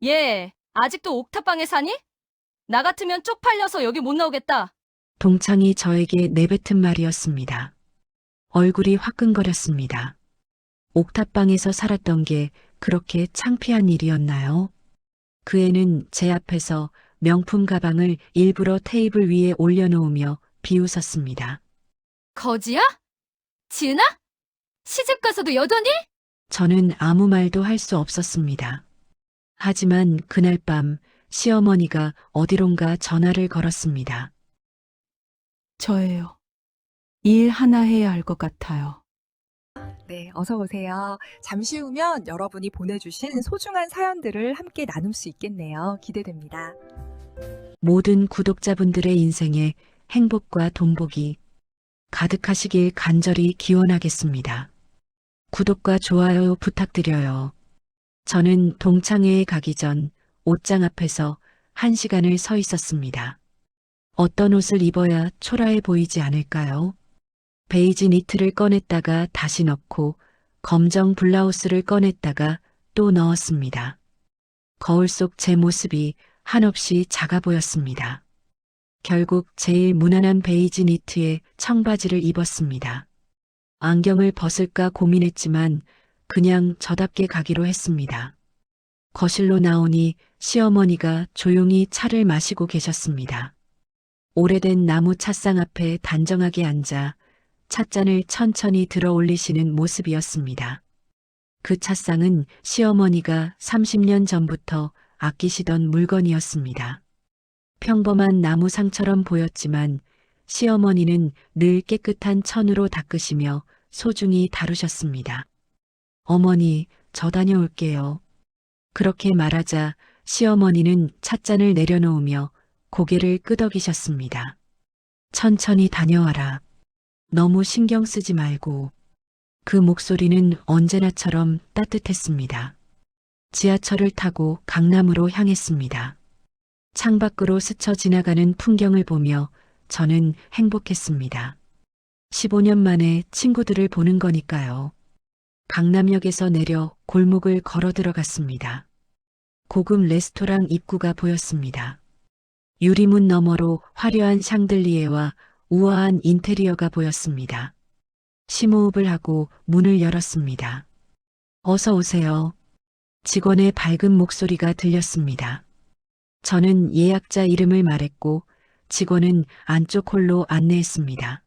얘, 아직도 옥탑방에 사니? 나 같으면 쪽팔려서 여기 못 나오겠다. 동창이 저에게 내뱉은 말이었습니다. 얼굴이 화끈거렸습니다. 옥탑방에서 살았던 게 그렇게 창피한 일이었나요? 그 애는 제 앞에서 명품 가방을 일부러 테이블 위에 올려놓으며 비웃었습니다. 거지야? 지은아? 시집 가서도 여전히? 저는 아무 말도 할 수 없었습니다. 하지만 그날 밤 시어머니가 어디론가 전화를 걸었습니다. 저예요. 일 하나 해야 할 것 같아요. 네, 어서 오세요. 잠시 후면 여러분이 보내주신 소중한 사연들을 함께 나눌 수 있겠네요. 기대됩니다. 모든 구독자분들의 인생에 행복과 돈복이 가득하시길 간절히 기원하겠습니다. 구독과 좋아요 부탁드려요. 저는 동창회에 가기 전 옷장 앞에서 1시간을 서 있었습니다. 어떤 옷을 입어야 초라해 보이지 않을까요? 베이지 니트를 꺼냈다가 다시 넣고 검정 블라우스를 꺼냈다가 또 넣었습니다. 거울 속 제 모습이 한없이 작아 보였습니다. 결국 제일 무난한 베이지 니트에 청바지를 입었습니다. 안경을 벗을까 고민했지만 그냥 저답게 가기로 했습니다. 거실로 나오니 시어머니가 조용히 차를 마시고 계셨습니다. 오래된 나무 찻상 앞에 단정하게 앉아 찻잔을 천천히 들어 올리시는 모습이었습니다. 그 찻상은 시어머니가 30년 전부터 아끼시던 물건이었습니다. 평범한 나무상처럼 보였지만 시어머니는 늘 깨끗한 천으로 닦으시며 소중히 다루셨습니다. 어머니, 저 다녀올게요. 그렇게 말하자 시어머니는 찻잔을 내려놓으며 고개를 끄덕이셨습니다. 천천히 다녀와라. 너무 신경 쓰지 말고. 그 목소리는 언제나처럼 따뜻했습니다. 지하철을 타고 강남으로 향했습니다. 창밖으로 스쳐 지나가는 풍경을 보며 저는 행복했습니다. 15년 만에 친구들을 보는 거니까요. 강남역에서 내려 골목을 걸어 들어갔습니다. 고급 레스토랑 입구가 보였습니다. 유리문 너머로 화려한 샹들리에와 우아한 인테리어가 보였습니다. 심호흡을 하고 문을 열었습니다. 어서 오세요. 직원의 밝은 목소리가 들렸습니다. 저는 예약자 이름을 말했고 직원은 안쪽 홀로 안내했습니다.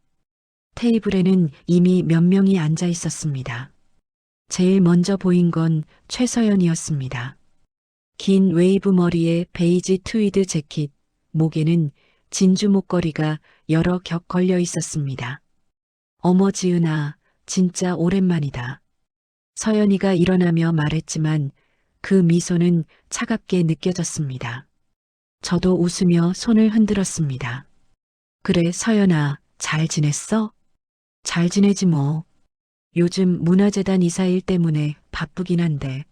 테이블에는 이미 몇 명이 앉아 있었습니다. 제일 먼저 보인 건 최서연이었습니다. 긴 웨이브 머리에 베이지 트위드 재킷, 목에는 진주 목걸이가 여러 겹 걸려 있었습니다. 어머 지은아, 진짜 오랜만이다. 서연이가 일어나며 말했지만 그 미소는 차갑게 느껴졌습니다. 저도 웃으며 손을 흔들었습니다. 그래, 서연아, 잘 지냈어? 잘 지내지 뭐. 요즘 문화재단 이사 일 때문에 바쁘긴 한데.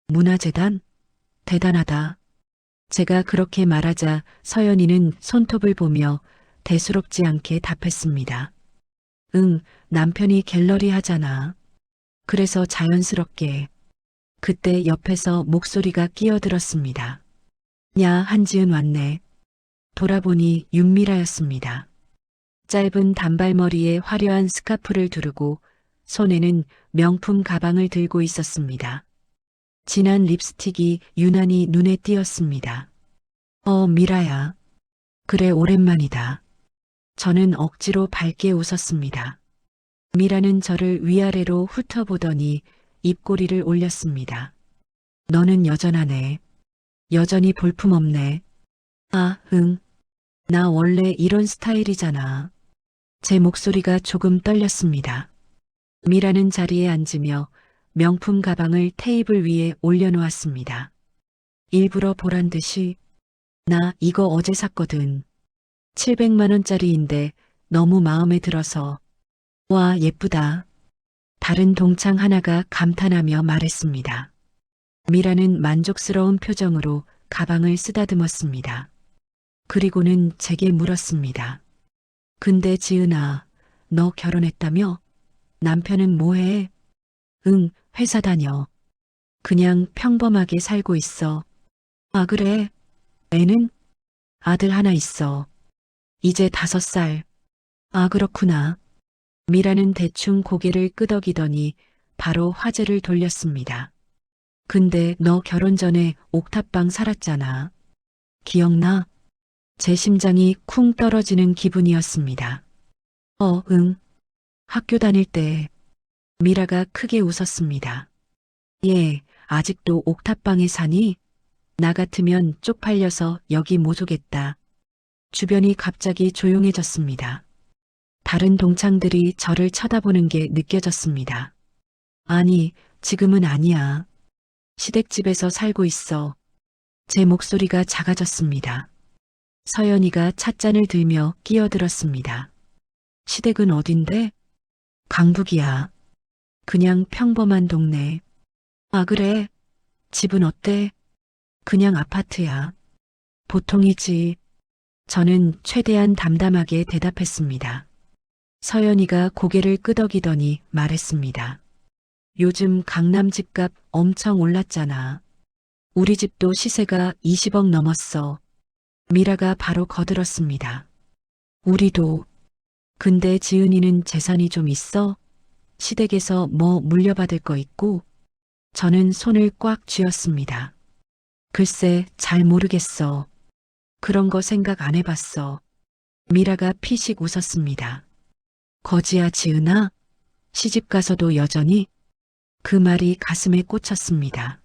문화재단? 대단하다. 제가 그렇게 말하자 서연이는 손톱을 보며 대수롭지 않게 답했습니다. 응, 남편이 갤러리 하잖아. 그래서 자연스럽게. 그때 옆에서 목소리가 끼어들었습니다. 야, 한지은 왔네. 돌아보니 윤미라였습니다. 짧은 단발머리에 화려한 스카프를 두르고 손에는 명품 가방을 들고 있었습니다. 진한 립스틱이 유난히 눈에 띄었습니다. 미라야. 그래, 오랜만이다. 저는 억지로 밝게 웃었습니다. 미라는 저를 위아래로 훑어보더니 입꼬리를 올렸습니다. 너는 여전하네. 여전히 볼품없네. 아, 응. 나 원래 이런 스타일이잖아. 제 목소리가 조금 떨렸습니다. 미라는 자리에 앉으며 명품 가방을 테이블 위에 올려놓았습니다. 일부러 보란 듯이 나 이거 어제 샀거든. 700만 원짜리인데 너무 마음에 들어서. 와, 예쁘다. 다른 동창 하나가 감탄하며 말했습니다. 미라는 만족스러운 표정으로 가방을 쓰다듬었습니다. 그리고는 제게 물었습니다. 근데 지은아, 너 결혼했다며? 남편은 뭐해? 응, 회사 다녀. 그냥 평범하게 살고 있어. 아, 그래. 애는? 아들 하나 있어. 이제 5살. 아, 그렇구나. 미라는 대충 고개를 끄덕이더니 바로 화제를 돌렸습니다. 근데 너 결혼 전에 옥탑방 살았잖아. 기억나? 제 심장이 쿵 떨어지는 기분이었습니다. 응. 학교 다닐 때 미라가 크게 웃었습니다. 얘, 아직도 옥탑방에 사니? 나 같으면 쪽팔려서 여기 못 오겠다. 주변이 갑자기 조용해졌습니다. 다른 동창들이 저를 쳐다보는 게 느껴졌습니다. 아니, 지금은 아니야. 시댁집에서 살고 있어. 제 목소리가 작아졌습니다. 서연이가 찻잔을 들며 끼어들었습니다. 시댁은 어딘데? 강북이야. 그냥 평범한 동네. 아, 그래? 집은 어때? 그냥 아파트야. 보통이지. 저는 최대한 담담하게 대답했습니다. 서연이가 고개를 끄덕이더니 말했습니다. 요즘 강남 집값 엄청 올랐잖아. 우리 집도 시세가 20억 넘었어. 미라가 바로 거들었습니다. 우리도. 근데 지은이는 재산이 좀 있어? 시댁에서 뭐 물려받을 거 있고? 저는 손을 꽉 쥐었습니다. 글쎄, 잘 모르겠어. 그런 거 생각 안 해봤어. 미라가 피식 웃었습니다. 거지야, 지은아? 시집 가서도 여전히? 그 말이 가슴에 꽂혔습니다.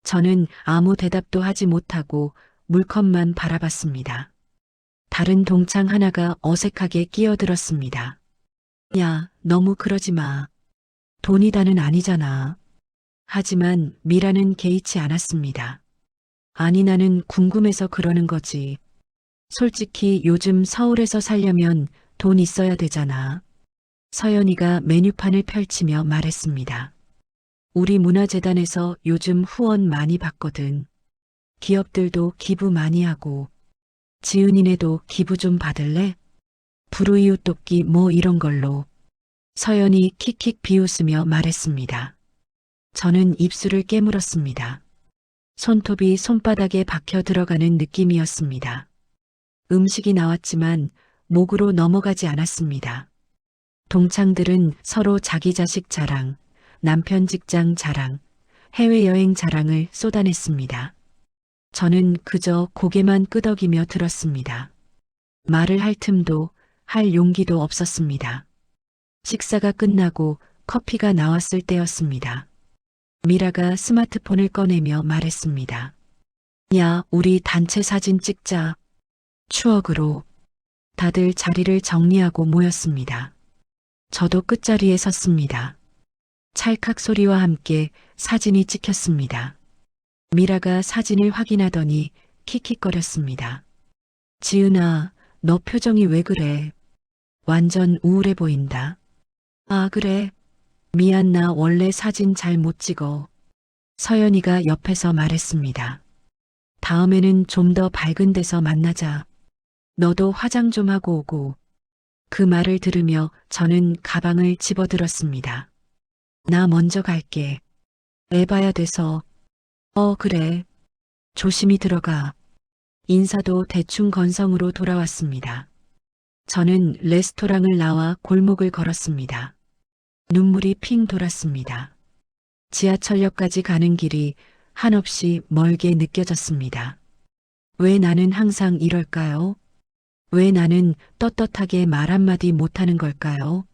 저는 아무 대답도 하지 못하고 물컵만 바라봤습니다. 다른 동창 하나가 어색하게 끼어들었습니다. 야, 너무 그러지 마. 돈이다는 아니잖아. 하지만 미라는 개의치 않았습니다. 아니, 나는 궁금해서 그러는 거지. 솔직히 요즘 서울에서 살려면 돈 있어야 되잖아. 서연이가 메뉴판을 펼치며 말했습니다. 우리 문화재단에서 요즘 후원 많이 받거든. 기업들도 기부 많이 하고. 지은이네도 기부 좀 받을래? 불우이웃 돕기 뭐 이런 걸로. 서연이 킥킥 비웃으며 말했습니다. 저는 입술을 깨물었습니다. 손톱이 손바닥에 박혀 들어가는 느낌이었습니다. 음식이 나왔지만 목으로 넘어가지 않았습니다. 동창들은 서로 자기 자식 자랑, 남편 직장 자랑, 해외여행 자랑을 쏟아냈습니다. 저는 그저 고개만 끄덕이며 들었습니다. 말을 할 틈도 할 용기도 없었습니다. 식사가 끝나고 커피가 나왔을 때였습니다. 미라가 스마트폰을 꺼내며 말했습니다. 야, 우리 단체 사진 찍자. 추억으로. 다들 자리를 정리하고 모였습니다. 저도 끝자리에 섰습니다. 찰칵 소리와 함께 사진이 찍혔습니다. 미라가 사진을 확인하더니 킥킥거렸습니다. 지은아, 너 표정이 왜 그래? 완전 우울해 보인다. 아, 그래. 미안, 나 원래 사진 잘 못 찍어. 서연이가 옆에서 말했습니다. 다음에는 좀 더 밝은 데서 만나자. 너도 화장 좀 하고 오고. 그 말을 들으며 저는 가방을 집어들었습니다. 나 먼저 갈게. 애 봐야 돼서. 그래. 조심히 들어가. 인사도 대충 건성으로 돌아왔습니다. 저는 레스토랑을 나와 골목을 걸었습니다. 눈물이 핑 돌았습니다. 지하철역까지 가는 길이 한없이 멀게 느껴졌습니다. 왜 나는 항상 이럴까요? 왜 나는 떳떳하게 말 한마디 못하는 걸까요?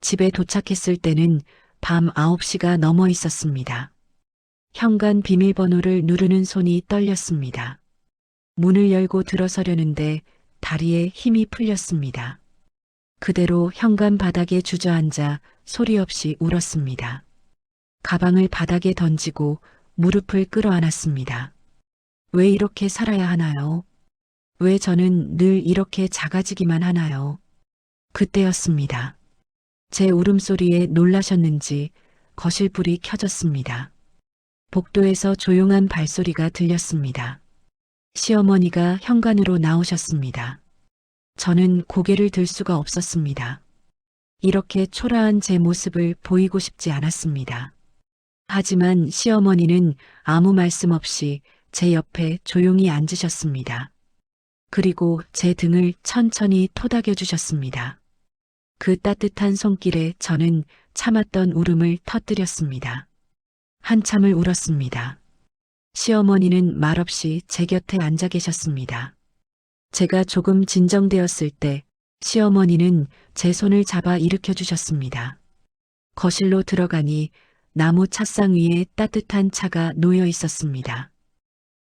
집에 도착했을 때는 밤 9시가 넘어 있었습니다. 현관 비밀번호를 누르는 손이 떨렸습니다. 문을 열고 들어서려는데 다리에 힘이 풀렸습니다. 그대로 현관 바닥에 주저앉아 소리 없이 울었습니다. 가방을 바닥에 던지고 무릎을 끌어안았습니다. 왜 이렇게 살아야 하나요? 왜 저는 늘 이렇게 작아지기만 하나요? 그때였습니다. 제 울음소리에 놀라셨는지 거실 불이 켜졌습니다. 복도에서 조용한 발소리가 들렸습니다. 시어머니가 현관으로 나오셨습니다. 저는 고개를 들 수가 없었습니다. 이렇게 초라한 제 모습을 보이고 싶지 않았습니다. 하지만 시어머니는 아무 말씀 없이 제 옆에 조용히 앉으셨습니다. 그리고 제 등을 천천히 토닥여 주셨습니다. 그 따뜻한 손길에 저는 참았던 울음을 터뜨렸습니다. 한참을 울었습니다. 시어머니는 말없이 제 곁에 앉아 계셨습니다. 제가 조금 진정되었을 때 시어머니는 제 손을 잡아 일으켜 주셨습니다. 거실로 들어가니 나무 찻상 위에 따뜻한 차가 놓여 있었습니다.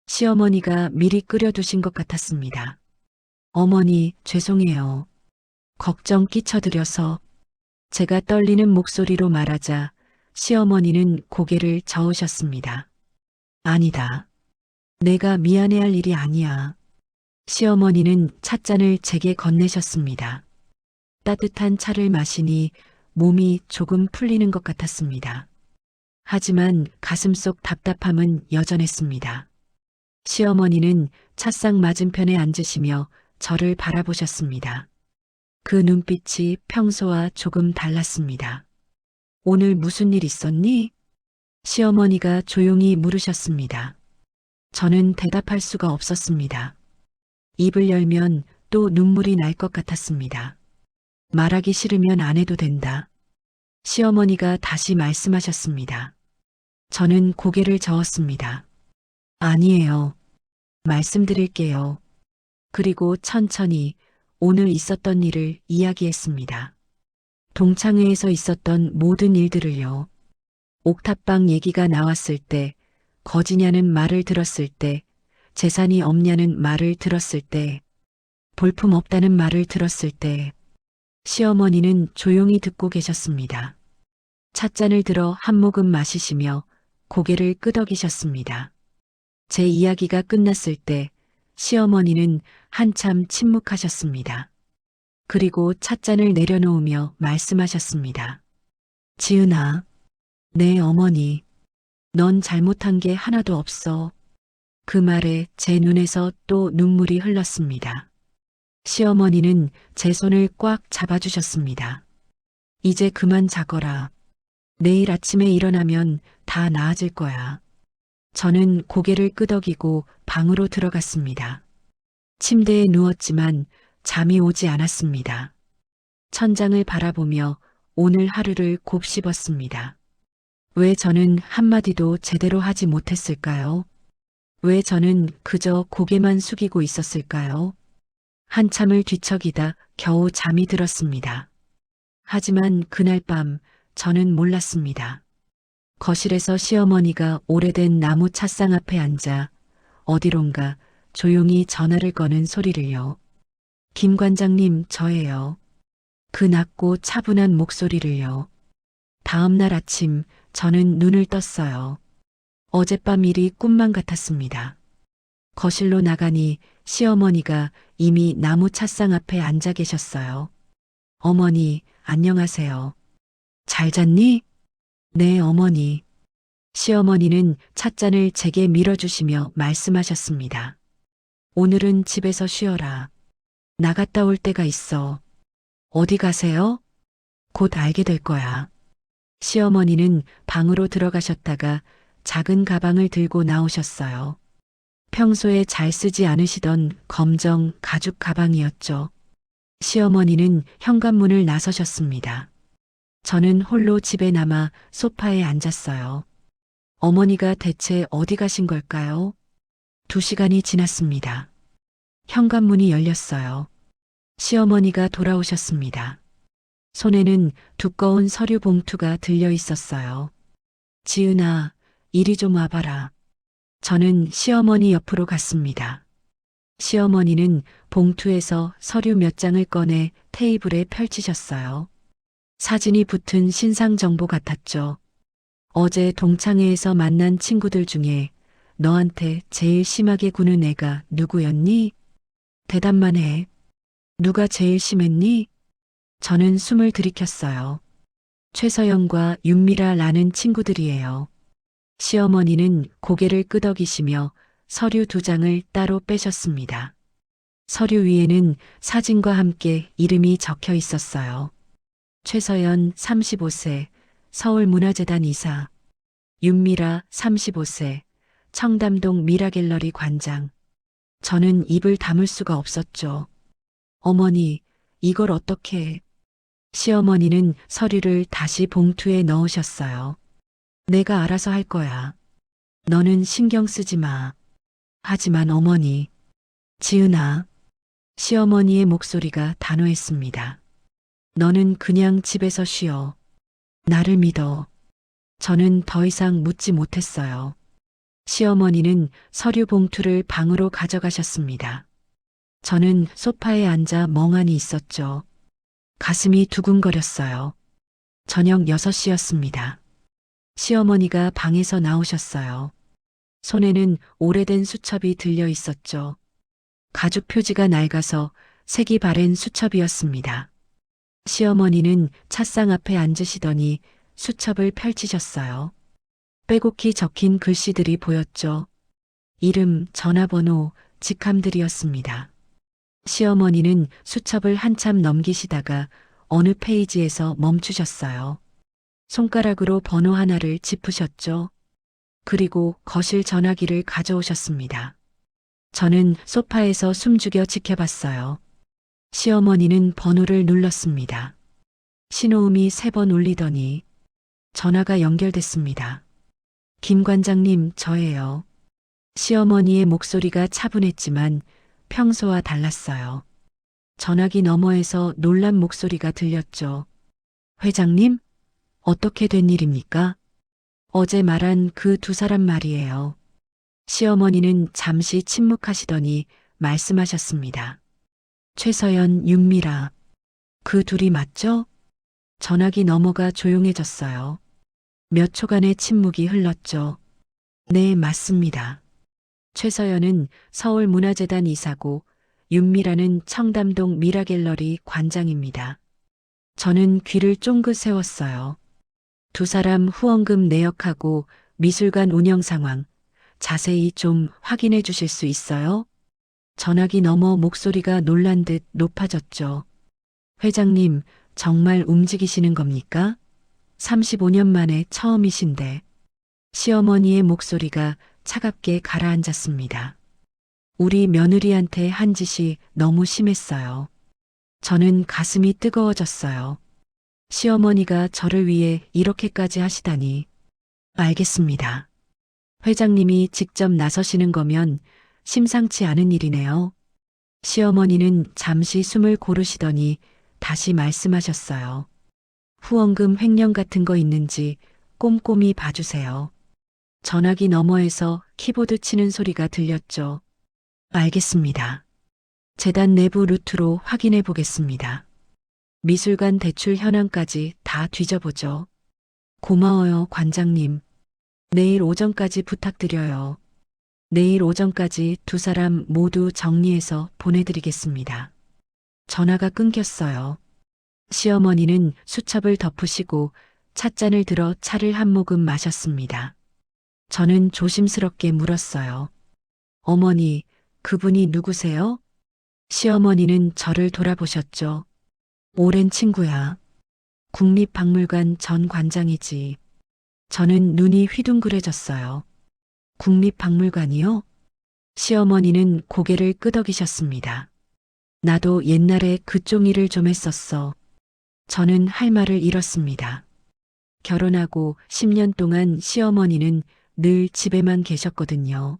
시어머니가 미리 끓여두신 것 같았습니다. 어머니, 죄송해요. 걱정 끼쳐드려서. 제가 떨리는 목소리로 말하자 시어머니는 고개를 저으셨습니다. 아니다. 내가 미안해할 일이 아니야. 시어머니는 찻잔을 제게 건네셨습니다. 따뜻한 차를 마시니 몸이 조금 풀리는 것 같았습니다. 하지만 가슴속 답답함은 여전했습니다. 시어머니는 찻상 맞은편에 앉으시며 저를 바라보셨습니다. 그 눈빛이 평소와 조금 달랐습니다. 오늘 무슨 일 있었니? 시어머니가 조용히 물으셨습니다. 저는 대답할 수가 없었습니다. 입을 열면 또 눈물이 날 것 같았습니다. 말하기 싫으면 안 해도 된다. 시어머니가 다시 말씀하셨습니다. 저는 고개를 저었습니다. 아니에요. 말씀드릴게요. 그리고 천천히 오늘 있었던 일을 이야기했습니다. 동창회에서 있었던 모든 일들을요. 옥탑방 얘기가 나왔을 때, 거지냐는 말을 들었을 때, 재산이 없냐는 말을 들었을 때, 볼품 없다는 말을 들었을 때, 시어머니는 조용히 듣고 계셨습니다. 찻잔을 들어 한 모금 마시시며 고개를 끄덕이셨습니다. 제 이야기가 끝났을 때 시어머니는 한참 침묵하셨습니다. 그리고 찻잔을 내려놓으며 말씀하셨습니다. 지은아, 네 어머니, 넌 잘못한 게 하나도 없어. 그 말에 제 눈에서 또 눈물이 흘렀습니다. 시어머니는 제 손을 꽉 잡아주셨습니다. 이제 그만 자거라. 내일 아침에 일어나면 다 나아질 거야. 저는 고개를 끄덕이고 방으로 들어갔습니다. 침대에 누웠지만 잠이 오지 않았습니다. 천장을 바라보며 오늘 하루를 곱씹었습니다. 왜 저는 한마디도 제대로 하지 못했을까요? 왜 저는 그저 고개만 숙이고 있었을까요? 한참을 뒤척이다 겨우 잠이 들었습니다. 하지만 그날 밤 저는 몰랐습니다. 거실에서 시어머니가 오래된 나무 찻상 앞에 앉아 어디론가 조용히 전화를 거는 소리를요. 김 관장님, 저예요. 그 낮고 차분한 목소리를요. 다음 날 아침 저는 눈을 떴어요. 어젯밤 일이 꿈만 같았습니다. 거실로 나가니 시어머니가 이미 나무 찻상 앞에 앉아 계셨어요. 어머니, 안녕하세요. 잘 잤니? 네, 어머니. 시어머니는 찻잔을 제게 밀어주시며 말씀하셨습니다. 오늘은 집에서 쉬어라. 나갔다 올 때가 있어. 어디 가세요? 곧 알게 될 거야. 시어머니는 방으로 들어가셨다가 작은 가방을 들고 나오셨어요. 평소에 잘 쓰지 않으시던 검정 가죽 가방이었죠. 시어머니는 현관문을 나서셨습니다. 저는 홀로 집에 남아 소파에 앉았어요. 어머니가 대체 어디 가신 걸까요? 2시간이 지났습니다. 현관문이 열렸어요. 시어머니가 돌아오셨습니다. 손에는 두꺼운 서류 봉투가 들려 있었어요. 지은아, 이리 좀 와봐라. 저는 시어머니 옆으로 갔습니다. 시어머니는 봉투에서 서류 몇 장을 꺼내 테이블에 펼치셨어요. 사진이 붙은 신상 정보 같았죠. 어제 동창회에서 만난 친구들 중에 너한테 제일 심하게 구는 애가 누구였니? 대답만 해. 누가 제일 심했니? 저는 숨을 들이켰어요. 최서영과 윤미라라는 친구들이에요. 시어머니는 고개를 끄덕이시며 서류 2장을 따로 빼셨습니다. 서류 위에는 사진과 함께 이름이 적혀 있었어요. 최서연 35세, 서울문화재단 이사. 윤미라 35세, 청담동 미라갤러리 관장. 저는 입을 다물 수가 없었죠. 어머니, 이걸 어떻게... 시어머니는 서류를 다시 봉투에 넣으셨어요. 내가 알아서 할 거야. 너는 신경 쓰지 마. 하지만 어머니, 지은아. 시어머니의 목소리가 단호했습니다. 너는 그냥 집에서 쉬어. 나를 믿어. 저는 더 이상 묻지 못했어요. 시어머니는 서류 봉투를 방으로 가져가셨습니다. 저는 소파에 앉아 멍하니 있었죠. 가슴이 두근거렸어요. 저녁 6시였습니다. 시어머니가 방에서 나오셨어요. 손에는 오래된 수첩이 들려 있었죠. 가죽 표지가 낡아서 색이 바랜 수첩이었습니다. 시어머니는 찬상 앞에 앉으시더니 수첩을 펼치셨어요. 빼곡히 적힌 글씨들이 보였죠. 이름, 전화번호, 직함들이었습니다. 시어머니는 수첩을 한참 넘기시다가 어느 페이지에서 멈추셨어요. 손가락으로 번호 하나를 짚으셨죠. 그리고 거실 전화기를 가져오셨습니다. 저는 소파에서 숨죽여 지켜봤어요. 시어머니는 번호를 눌렀습니다. 신호음이 3번 울리더니 전화가 연결됐습니다. 김 관장님, 저예요. 시어머니의 목소리가 차분했지만 평소와 달랐어요. 전화기 너머에서 놀란 목소리가 들렸죠. 회장님? 어떻게 된 일입니까? 어제 말한 그 2사람 말이에요. 시어머니는 잠시 침묵하시더니 말씀하셨습니다. 최서연, 윤미라. 그 둘이 맞죠? 전화기 너머가 조용해졌어요. 몇 초간의 침묵이 흘렀죠. 네, 맞습니다. 최서연은 서울문화재단 이사고 윤미라는 청담동 미라갤러리 관장입니다. 저는 귀를 쫑긋 세웠어요. 2사람 후원금 내역하고 미술관 운영 상황 자세히 좀 확인해 주실 수 있어요? 전화기 너머 목소리가 놀란 듯 높아졌죠. 회장님, 정말 움직이시는 겁니까? 35년 만에 처음이신데. 시어머니의 목소리가 차갑게 가라앉았습니다. 우리 며느리한테 한 짓이 너무 심했어요. 저는 가슴이 뜨거워졌어요. 시어머니가 저를 위해 이렇게까지 하시다니. 알겠습니다. 회장님이 직접 나서시는 거면 심상치 않은 일이네요. 시어머니는 잠시 숨을 고르시더니 다시 말씀하셨어요. 후원금 횡령 같은 거 있는지 꼼꼼히 봐주세요. 전화기 너머에서 키보드 치는 소리가 들렸죠. 알겠습니다. 재단 내부 루트로 확인해 보겠습니다. 미술관 대출 현황까지 다 뒤져보죠. 고마워요, 관장님. 내일 오전까지 부탁드려요. 내일 오전까지 2사람 모두 정리해서 보내드리겠습니다. 전화가 끊겼어요. 시어머니는 수첩을 덮으시고 찻잔을 들어 차를 한 모금 마셨습니다. 저는 조심스럽게 물었어요. 어머니, 그분이 누구세요? 시어머니는 저를 돌아보셨죠. 오랜 친구야. 국립박물관 전 관장이지. 저는 눈이 휘둥그레졌어요. 국립박물관이요? 시어머니는 고개를 끄덕이셨습니다. 나도 옛날에 그 종이를 좀 했었어. 저는 할 말을 잃었습니다. 결혼하고 10년 동안 시어머니는 늘 집에만 계셨거든요.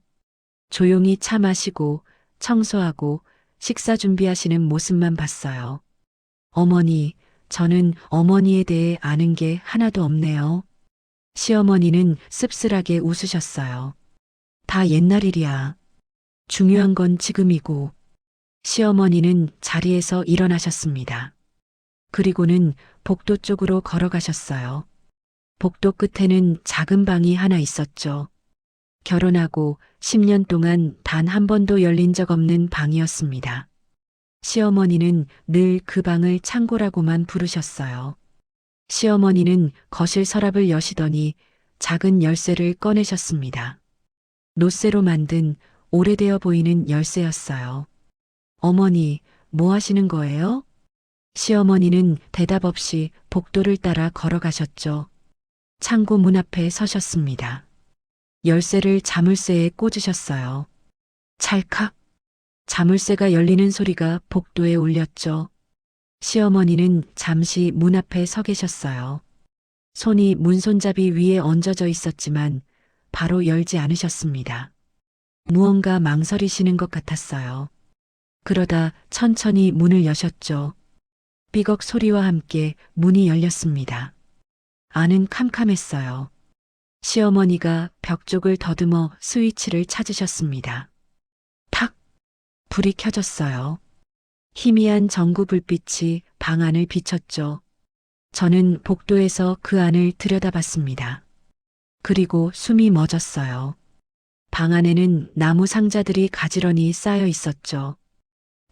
조용히 차 마시고 청소하고 식사 준비하시는 모습만 봤어요. 어머니, 저는 어머니에 대해 아는 게 하나도 없네요. 시어머니는 씁쓸하게 웃으셨어요. 다 옛날 일이야. 중요한 건 지금이고. 시어머니는 자리에서 일어나셨습니다. 그리고는 복도 쪽으로 걸어가셨어요. 복도 끝에는 작은 방이 하나 있었죠. 결혼하고 10년 동안 단 한 번도 열린 적 없는 방이었습니다. 시어머니는 늘 그 방을 창고라고만 부르셨어요. 시어머니는 거실 서랍을 여시더니 작은 열쇠를 꺼내셨습니다. 노쇠로 만든 오래되어 보이는 열쇠였어요. 어머니, 뭐 하시는 거예요? 시어머니는 대답 없이 복도를 따라 걸어가셨죠. 창고 문 앞에 서셨습니다. 열쇠를 자물쇠에 꽂으셨어요. 찰칵. 자물쇠가 열리는 소리가 복도에 울렸죠. 시어머니는 잠시 문 앞에 서 계셨어요. 손이 문손잡이 위에 얹어져 있었지만 바로 열지 않으셨습니다. 무언가 망설이시는 것 같았어요. 그러다 천천히 문을 여셨죠. 삐걱 소리와 함께 문이 열렸습니다. 안은 캄캄했어요. 시어머니가 벽 쪽을 더듬어 스위치를 찾으셨습니다. 탁! 불이 켜졌어요. 희미한 전구 불빛이 방 안을 비췄죠. 저는 복도에서 그 안을 들여다봤습니다. 그리고 숨이 멎었어요. 방 안에는 나무 상자들이 가지런히 쌓여 있었죠.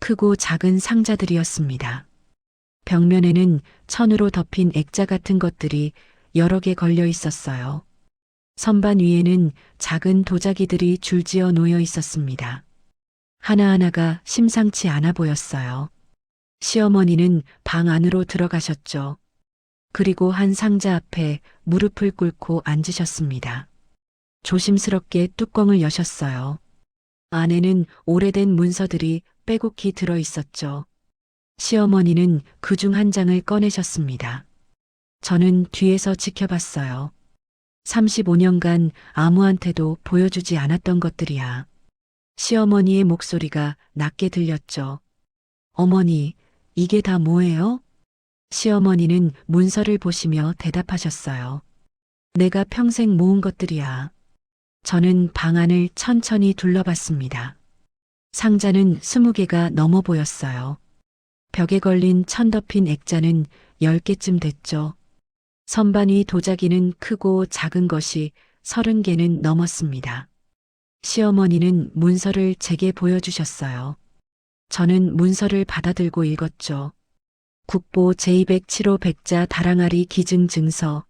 크고 작은 상자들이었습니다. 벽면에는 천으로 덮인 액자 같은 것들이 여러 개 걸려 있었어요. 선반 위에는 작은 도자기들이 줄지어 놓여 있었습니다. 하나하나가 심상치 않아 보였어요. 시어머니는 방 안으로 들어가셨죠. 그리고 한 상자 앞에 무릎을 꿇고 앉으셨습니다. 조심스럽게 뚜껑을 여셨어요. 안에는 오래된 문서들이 빼곡히 들어 있었죠. 시어머니는 그중 한 장을 꺼내셨습니다. 저는 뒤에서 지켜봤어요. 35년간 아무한테도 보여주지 않았던 것들이야. 시어머니의 목소리가 낮게 들렸죠. 어머니, 이게 다 뭐예요? 시어머니는 문서를 보시며 대답하셨어요. 내가 평생 모은 것들이야. 저는 방 안을 천천히 둘러봤습니다. 상자는 20개가 넘어 보였어요. 벽에 걸린 천 덮인 액자는 10개쯤 됐죠. 선반 위 도자기는 크고 작은 것이 30개는 넘었습니다. 시어머니는 문서를 제게 보여주셨어요. 저는 문서를 받아들고 읽었죠. 국보 제207호 백자 다랑아리 기증증서.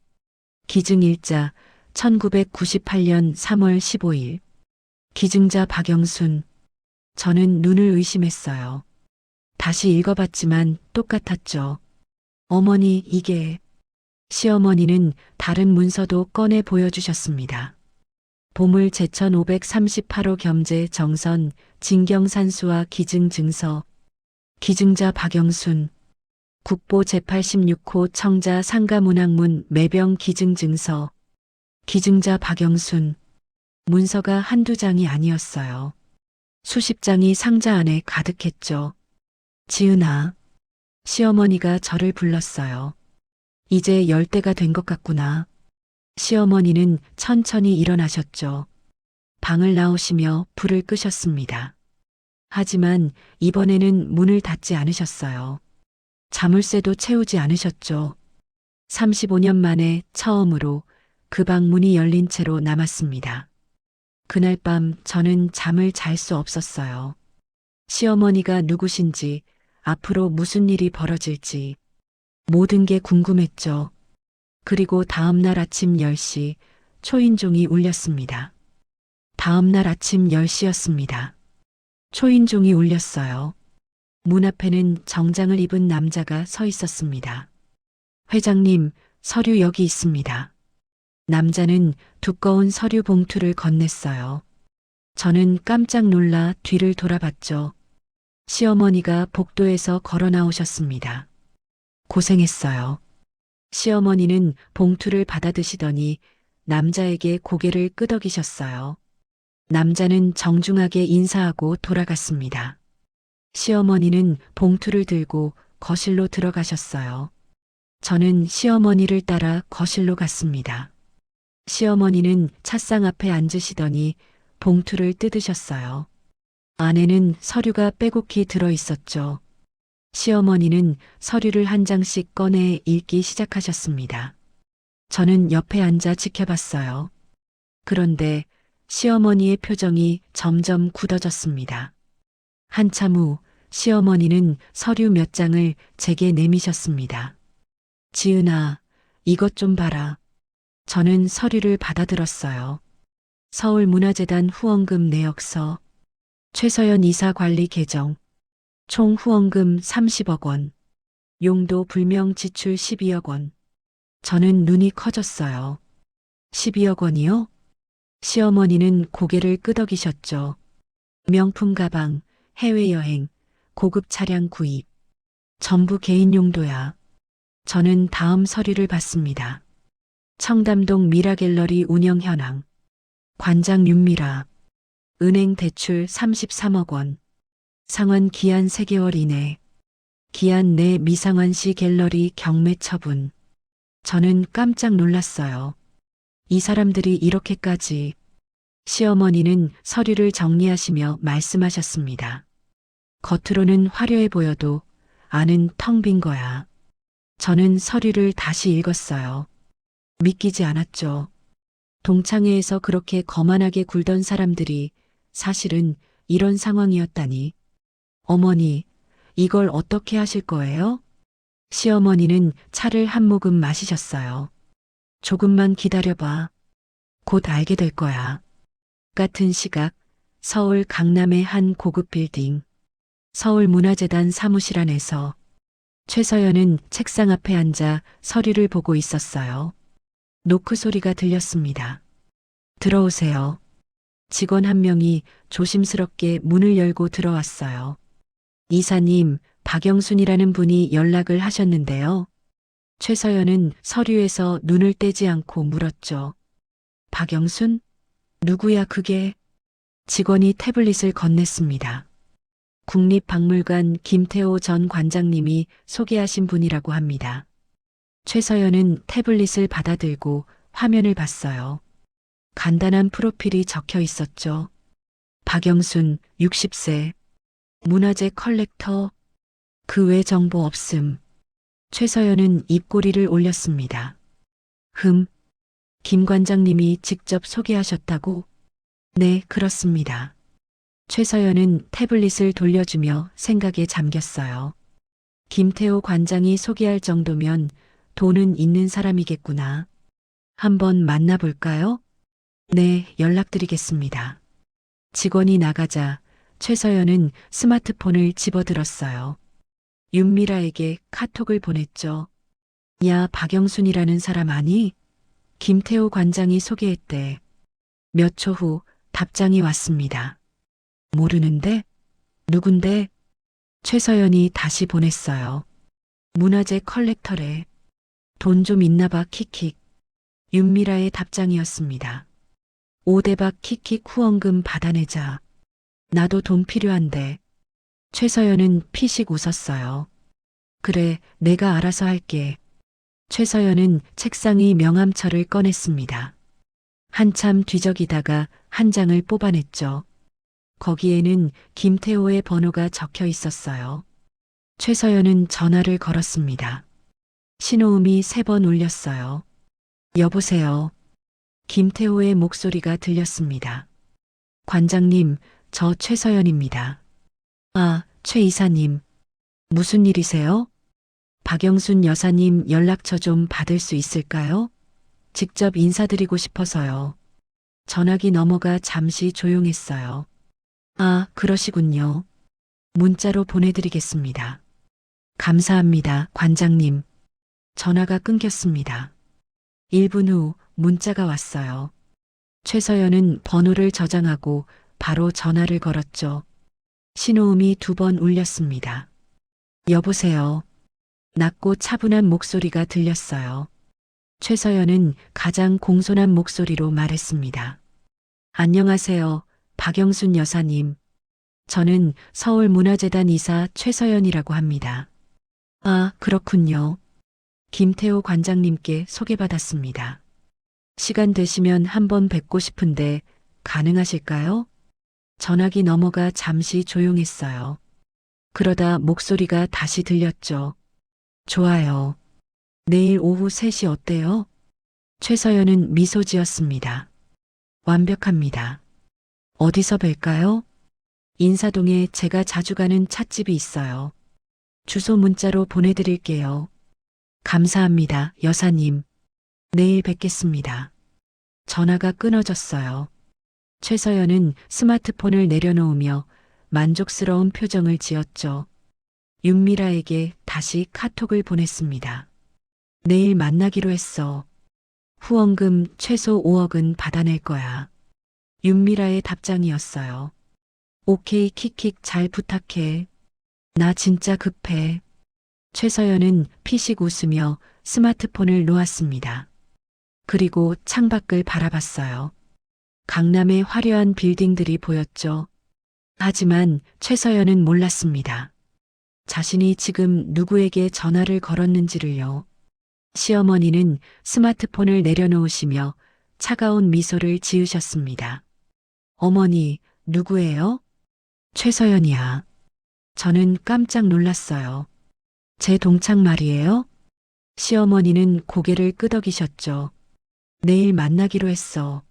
기증일자 1998년 3월 15일. 기증자 박영순. 저는 눈을 의심했어요. 다시 읽어봤지만 똑같았죠. 어머니, 이게... 시어머니는 다른 문서도 꺼내 보여주셨습니다. 보물 제1538호 겸재 정선 진경산수와 기증증서. 기증자 박영순. 국보 제86호 청자 상가문학문 매병 기증증서. 기증자 박영순. 문서가 한두 장이 아니었어요. 수십 장이 상자 안에 가득했죠. 지은아. 시어머니가 저를 불렀어요. 이제 10대가 된 것 같구나. 시어머니는 천천히 일어나셨죠. 방을 나오시며 불을 끄셨습니다. 하지만 이번에는 문을 닫지 않으셨어요. 자물쇠도 채우지 않으셨죠. 35년 만에 처음으로 그 방 문이 열린 채로 남았습니다. 그날 밤 저는 잠을 잘 수 없었어요. 시어머니가 누구신지, 앞으로 무슨 일이 벌어질지 모든 게 궁금했죠. 그리고 다음 날 아침 10시 초인종이 울렸습니다. 다음 날 아침 10시였습니다. 초인종이 울렸어요. 문 앞에는 정장을 입은 남자가 서 있었습니다. 회장님, 서류 여기 있습니다. 남자는 두꺼운 서류 봉투를 건넸어요. 저는 깜짝 놀라 뒤를 돌아봤죠. 시어머니가 복도에서 걸어 나오셨습니다. 고생했어요. 시어머니는 봉투를 받아드시더니 남자에게 고개를 끄덕이셨어요. 남자는 정중하게 인사하고 돌아갔습니다. 시어머니는 봉투를 들고 거실로 들어가셨어요. 저는 시어머니를 따라 거실로 갔습니다. 시어머니는 찻상 앞에 앉으시더니 봉투를 뜯으셨어요. 안에는 서류가 빼곡히 들어 있었죠. 시어머니는 서류를 한 장씩 꺼내 읽기 시작하셨습니다. 저는 옆에 앉아 지켜봤어요. 그런데 시어머니의 표정이 점점 굳어졌습니다. 한참 후 시어머니는 서류 몇 장을 제게 내미셨습니다. 지은아, 이것 좀 봐라. 저는 서류를 받아들었어요. 서울문화재단 후원금 내역서, 최서연 이사 관리 계정, 총 후원금 30억 원, 용도 불명 지출 12억 원. 저는 눈이 커졌어요. 12억 원이요? 시어머니는 고개를 끄덕이셨죠. 명품 가방, 해외여행, 고급 차량 구입. 전부 개인 용도야. 저는 다음 서류를 받습니다. 청담동 미라갤러리 운영 현황. 관장 윤미라. 은행 대출 33억 원. 상환 기한 3개월 이내. 기한 내 미상환 시 갤러리 경매 처분. 저는 깜짝 놀랐어요. 이 사람들이 이렇게까지. 시어머니는 서류를 정리하시며 말씀하셨습니다. 겉으로는 화려해 보여도 안은 텅 빈 거야. 저는 서류를 다시 읽었어요. 믿기지 않았죠. 동창회에서 그렇게 거만하게 굴던 사람들이 사실은 이런 상황이었다니. 어머니, 이걸 어떻게 하실 거예요? 시어머니는 차를 한 모금 마시셨어요. 조금만 기다려봐. 곧 알게 될 거야. 같은 시각, 서울 강남의 한 고급 빌딩. 서울문화재단 사무실 안에서 최서연은 책상 앞에 앉아 서류를 보고 있었어요. 노크 소리가 들렸습니다. 들어오세요. 직원 한 명이 조심스럽게 문을 열고 들어왔어요. 이사님, 박영순이라는 분이 연락을 하셨는데요. 최서연은 서류에서 눈을 떼지 않고 물었죠. 박영순? 누구야 그게? 직원이 태블릿을 건넸습니다. 국립박물관 김태호 전 관장님이 소개하신 분이라고 합니다. 최서연은 태블릿을 받아들고 화면을 봤어요. 간단한 프로필이 적혀 있었죠. 박영순, 60세. 문화재 컬렉터. 그 외 정보 없음. 최서연은 입꼬리를 올렸습니다. 김 관장님이 직접 소개하셨다고? 네, 그렇습니다. 최서연은 태블릿을 돌려주며 생각에 잠겼어요. 김태호 관장이 소개할 정도면 돈은 있는 사람이겠구나. 한번 만나볼까요? 네, 연락드리겠습니다. 직원이 나가자 최서연은 스마트폰을 집어들었어요. 윤미라에게 카톡을 보냈죠. 야, 박영순이라는 사람 아니? 김태호 관장이 소개했대. 몇 초 후 답장이 왔습니다. 모르는데? 누군데? 최서연이 다시 보냈어요. 문화재 컬렉터래. 돈 좀 있나 봐 킥킥. 윤미라의 답장이었습니다. 오대박 킥킥 후원금 받아내자. 나도 돈 필요한데. 최서연은 피식 웃었어요. 그래, 내가 알아서 할게. 최서연은 책상 위 명함처를 꺼냈습니다. 한참 뒤적이다가 한 장을 뽑아냈죠. 거기에는 김태호의 번호가 적혀 있었어요. 최서연은 전화를 걸었습니다. 신호음이 3번 울렸어요. 여보세요. 김태호의 목소리가 들렸습니다. 관장님, 저 최서연입니다. 아, 최 이사님. 무슨 일이세요? 박영순 여사님 연락처 좀 받을 수 있을까요? 직접 인사드리고 싶어서요. 전화기 넘어가 잠시 조용했어요. 아, 그러시군요. 문자로 보내드리겠습니다. 감사합니다, 관장님. 전화가 끊겼습니다. 1분 후 문자가 왔어요. 최서연은 번호를 저장하고 바로 전화를 걸었죠. 신호음이 2번 울렸습니다. 여보세요. 낮고 차분한 목소리가 들렸어요. 최서연은 가장 공손한 목소리로 말했습니다. 안녕하세요, 박영순 여사님. 저는 서울문화재단 이사 최서연이라고 합니다. 아, 그렇군요. 김태호 관장님께 소개받았습니다. 시간 되시면 한번 뵙고 싶은데 가능하실까요? 전화기 넘어가 잠시 조용했어요. 그러다 목소리가 다시 들렸죠. 좋아요. 내일 오후 3시 어때요? 최서연은 미소 지었습니다. 완벽합니다. 어디서 뵐까요? 인사동에 제가 자주 가는 찻집이 있어요. 주소 문자로 보내드릴게요. 감사합니다, 여사님. 내일 뵙겠습니다. 전화가 끊어졌어요. 최서연은 스마트폰을 내려놓으며 만족스러운 표정을 지었죠. 윤미라에게 다시 카톡을 보냈습니다. 내일 만나기로 했어. 후원금 최소 5억은 받아낼 거야. 윤미라의 답장이었어요. 오케이 킥킥 잘 부탁해. 나 진짜 급해. 최서연은 피식 웃으며 스마트폰을 놓았습니다. 그리고 창밖을 바라봤어요. 강남의 화려한 빌딩들이 보였죠. 하지만 최서연은 몰랐습니다. 자신이 지금 누구에게 전화를 걸었는지를요. 시어머니는 스마트폰을 내려놓으시며 차가운 미소를 지으셨습니다. 어머니, 누구예요? 최서연이야. 저는 깜짝 놀랐어요. 제 동창 말이에요? 시어머니는 고개를 끄덕이셨죠. 내일 만나기로 했어.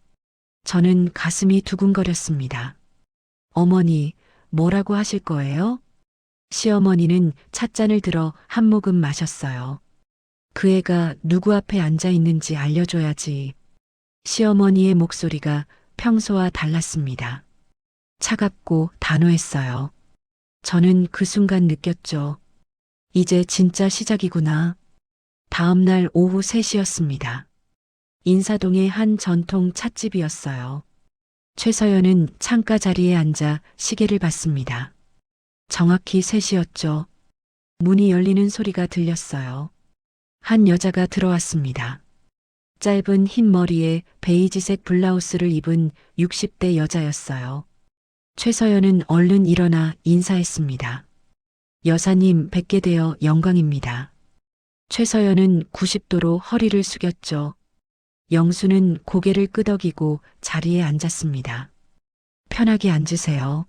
저는 가슴이 두근거렸습니다. 어머니, 뭐라고 하실 거예요? 시어머니는 찻잔을 들어 한 모금 마셨어요. 그 애가 누구 앞에 앉아 있는지 알려줘야지. 시어머니의 목소리가 평소와 달랐습니다. 차갑고 단호했어요. 저는 그 순간 느꼈죠. 이제 진짜 시작이구나. 다음 날 오후 3시였습니다. 인사동의 한 전통 찻집이었어요. 최서연은 창가 자리에 앉아 시계를 봤습니다. 정확히 3시였죠. 문이 열리는 소리가 들렸어요. 한 여자가 들어왔습니다. 짧은 흰 머리에 베이지색 블라우스를 입은 60대 여자였어요. 최서연은 얼른 일어나 인사했습니다. 여사님 뵙게 되어 영광입니다. 최서연은 90도로 허리를 숙였죠. 영수는 고개를 끄덕이고 자리에 앉았습니다. 편하게 앉으세요.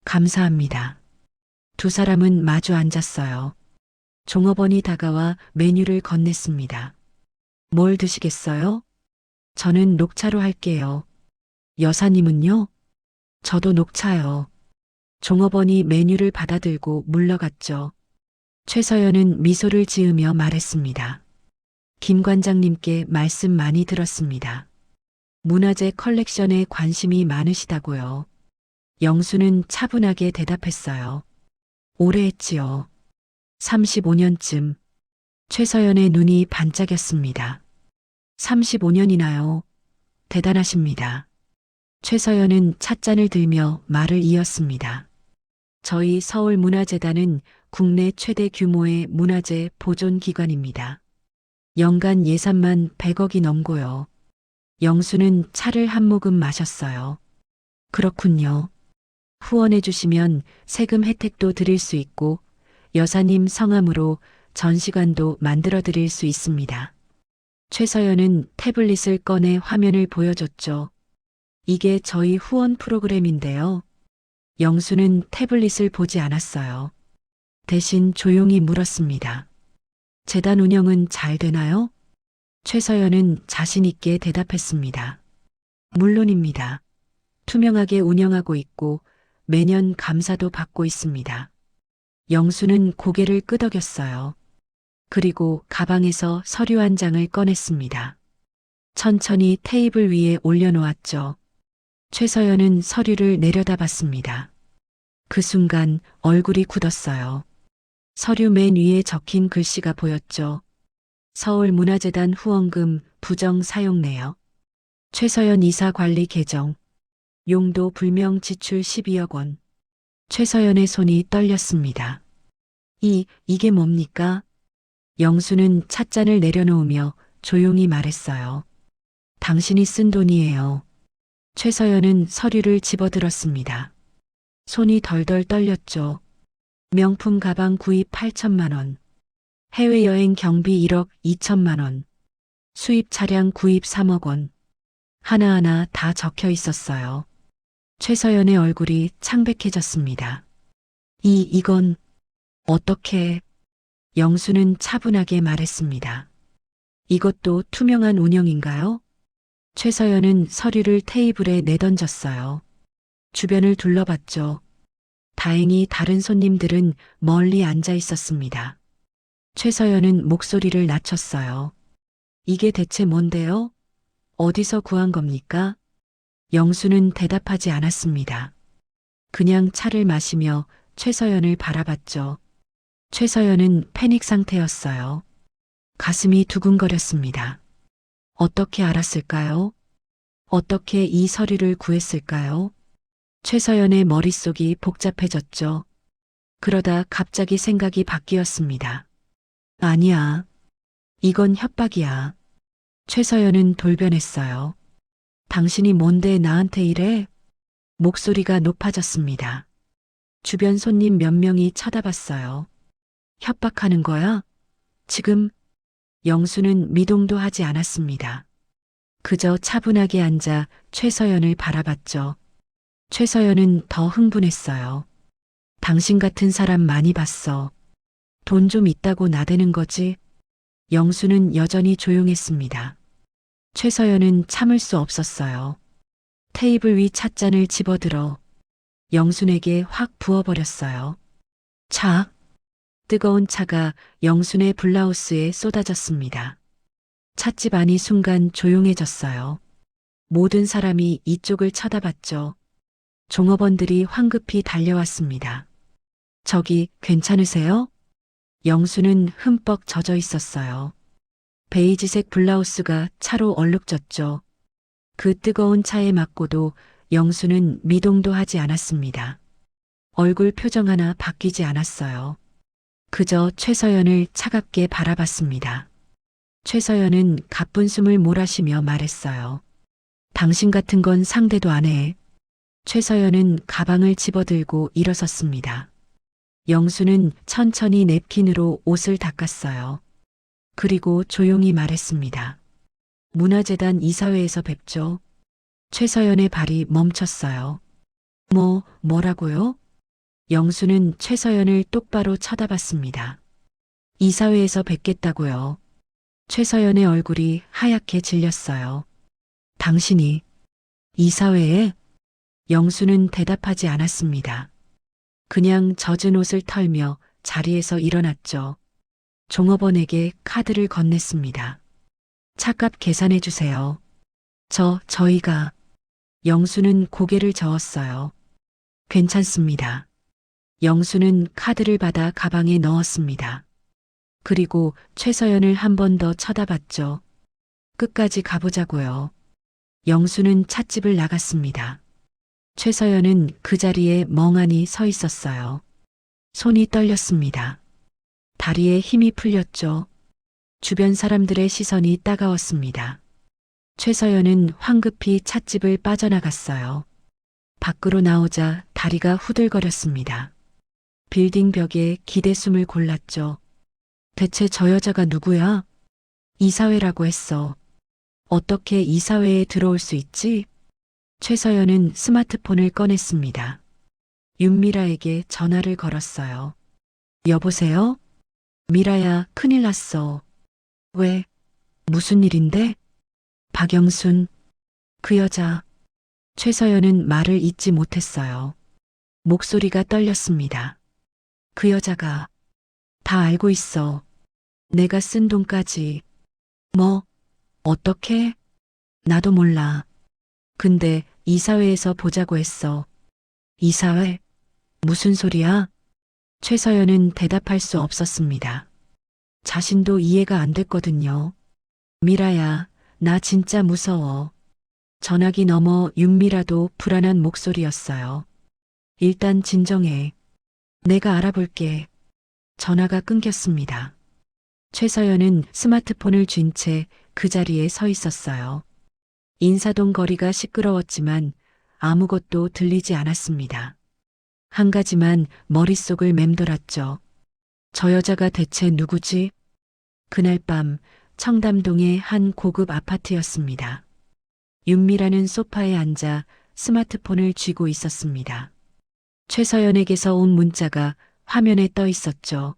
감사합니다. 두 사람은 마주 앉았어요. 종업원이 다가와 메뉴를 건넸습니다. 뭘 드시겠어요? 저는 녹차로 할게요. 여사님은요? 저도 녹차요. 종업원이 메뉴를 받아들고 물러갔죠. 최서연은 미소를 지으며 말했습니다. 김 관장님께 말씀 많이 들었습니다. 문화재 컬렉션에 관심이 많으시다고요. 영수는 차분하게 대답했어요. 오래 했지요. 35년쯤. 최서연의 눈이 반짝였습니다. 35년이나요. 대단하십니다. 최서연은 찻잔을 들며 말을 이었습니다. 저희 서울문화재단은 국내 최대 규모의 문화재 보존 기관입니다. 연간 예산만 100억이 넘고요. 영수는 차를 한 모금 마셨어요. 그렇군요. 후원해 주시면 세금 혜택도 드릴 수 있고 여사님 성함으로 전시관도 만들어 드릴 수 있습니다. 최서연은 태블릿을 꺼내 화면을 보여줬죠. 이게 저희 후원 프로그램인데요. 영수는 태블릿을 보지 않았어요. 대신 조용히 물었습니다. 재단 운영은 잘 되나요? 최서연은 자신 있게 대답했습니다. 물론입니다. 투명하게 운영하고 있고 매년 감사도 받고 있습니다. 영수는 고개를 끄덕였어요. 그리고 가방에서 서류 한 장을 꺼냈습니다. 천천히 테이블 위에 올려놓았죠. 최서연은 서류를 내려다봤습니다. 그 순간 얼굴이 굳었어요. 서류 맨 위에 적힌 글씨가 보였죠. 서울문화재단 후원금 부정 사용 내역. 최서연 이사 관리 계정. 용도 불명 지출 12억 원. 최서연의 손이 떨렸습니다. 이게 뭡니까? 영수는 찻잔을 내려놓으며 조용히 말했어요. 당신이 쓴 돈이에요. 최서연은 서류를 집어들었습니다. 손이 덜덜 떨렸죠. 명품 가방 구입 8천만 원. 해외여행 경비 1억 2천만 원. 수입 차량 구입 3억 원. 하나하나 다 적혀 있었어요. 최서연의 얼굴이 창백해졌습니다. 이건 어떻게? 영수는 차분하게 말했습니다. 이것도 투명한 운영인가요? 최서연은 서류를 테이블에 내던졌어요. 주변을 둘러봤죠. 다행히 다른 손님들은 멀리 앉아 있었습니다. 최서연은 목소리를 낮췄어요. 이게 대체 뭔데요? 어디서 구한 겁니까? 영수는 대답하지 않았습니다. 그냥 차를 마시며 최서연을 바라봤죠. 최서연은 패닉 상태였어요. 가슴이 두근거렸습니다. 어떻게 알았을까요? 어떻게 이 서류를 구했을까요? 최서연의 머릿속이 복잡해졌죠. 그러다 갑자기 생각이 바뀌었습니다. 아니야. 이건 협박이야. 최서연은 돌변했어요. 당신이 뭔데 나한테 이래? 목소리가 높아졌습니다. 주변 손님 몇 명이 쳐다봤어요. 협박하는 거야? 지금 영수는 미동도 하지 않았습니다. 그저 차분하게 앉아 최서연을 바라봤죠. 최서연은 더 흥분했어요. 당신 같은 사람 많이 봤어. 돈 좀 있다고 나대는 거지? 영수는 여전히 조용했습니다. 최서연은 참을 수 없었어요. 테이블 위 찻잔을 집어들어 영순에게 확 부어버렸어요. 차. 뜨거운 차가 영순의 블라우스에 쏟아졌습니다. 찻집 안이 순간 조용해졌어요. 모든 사람이 이쪽을 쳐다봤죠. 종업원들이 황급히 달려왔습니다. 저기 괜찮으세요? 영수는 흠뻑 젖어 있었어요. 베이지색 블라우스가 차로 얼룩졌죠. 그 뜨거운 차에 맞고도 영수는 미동도 하지 않았습니다. 얼굴 표정 하나 바뀌지 않았어요. 그저 최서연을 차갑게 바라봤습니다. 최서연은 가쁜 숨을 몰아쉬며 말했어요. 당신 같은 건 상대도 안 해. 최서연은 가방을 집어들고 일어섰습니다. 영수는 천천히 냅킨으로 옷을 닦았어요. 그리고 조용히 말했습니다. 문화재단 이사회에서 뵙죠. 최서연의 발이 멈췄어요. 뭐라고요? 영수는 최서연을 똑바로 쳐다봤습니다. 이사회에서 뵙겠다고요. 최서연의 얼굴이 하얗게 질렸어요. 당신이 이사회에? 영수는 대답하지 않았습니다. 그냥 젖은 옷을 털며 자리에서 일어났죠. 종업원에게 카드를 건넸습니다. 차값 계산해 주세요. 저희가. 영수는 고개를 저었어요. 괜찮습니다. 영수는 카드를 받아 가방에 넣었습니다. 그리고 최서연을 한 번 더 쳐다봤죠. 끝까지 가보자고요. 영수는 찻집을 나갔습니다. 최서연은 그 자리에 멍하니 서 있었어요. 손이 떨렸습니다. 다리에 힘이 풀렸죠. 주변 사람들의 시선이 따가웠습니다. 최서연은 황급히 찻집을 빠져나갔어요. 밖으로 나오자 다리가 후들거렸습니다. 빌딩 벽에 기대숨을 골랐죠. 대체 저 여자가 누구야? 이사회라고 했어. 어떻게 이사회에 들어올 수 있지? 최서연은 스마트폰을 꺼냈습니다. 윤미라에게 전화를 걸었어요. 여보세요? 미라야, 큰일 났어. 왜? 무슨 일인데? 박영순. 그 여자. 최서연은 말을 잇지 못했어요. 목소리가 떨렸습니다. 그 여자가 다 알고 있어. 내가 쓴 돈까지. 어떻게? 나도 몰라. 근데 이사회에서 보자고 했어. 이사회? 무슨 소리야? 최서연은 대답할 수 없었습니다. 자신도 이해가 안 됐거든요. 미라야, 나 진짜 무서워. 전화기 너머 윤미라도 불안한 목소리였어요. 일단 진정해. 내가 알아볼게. 전화가 끊겼습니다. 최서연은 스마트폰을 쥔 채 그 자리에 서 있었어요. 인사동 거리가 시끄러웠지만 아무것도 들리지 않았습니다. 한 가지만 머릿속을 맴돌았죠. 저 여자가 대체 누구지? 그날 밤 청담동의 한 고급 아파트였습니다. 윤미라는 소파에 앉아 스마트폰을 쥐고 있었습니다. 최서연에게서 온 문자가 화면에 떠 있었죠.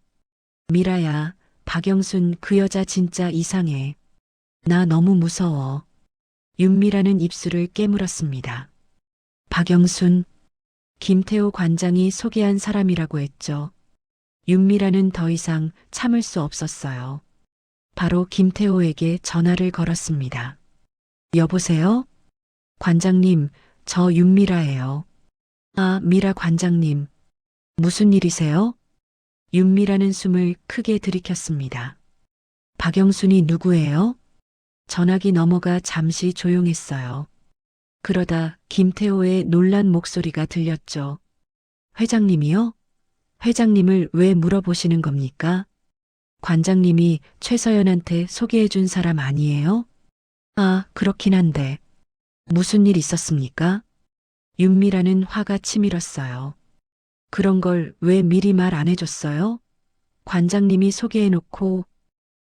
미라야, 박영순 그 여자 진짜 이상해. 나 너무 무서워. 윤미라는 입술을 깨물었습니다. 박영순, 김태호 관장이 소개한 사람이라고 했죠. 윤미라는 더 이상 참을 수 없었어요. 바로 김태호에게 전화를 걸었습니다. 여보세요? 관장님, 저 윤미라예요. 아, 미라 관장님. 무슨 일이세요? 윤미라는 숨을 크게 들이켰습니다. 박영순이 누구예요? 전화기 너머가 잠시 조용했어요. 그러다 김태호의 놀란 목소리가 들렸죠. 회장님이요? 회장님을 왜 물어보시는 겁니까? 관장님이 최서연한테 소개해준 사람 아니에요? 아, 그렇긴 한데. 무슨 일 있었습니까? 윤미라는 화가 치밀었어요. 그런 걸 왜 미리 말 안 해줬어요? 관장님이 소개해놓고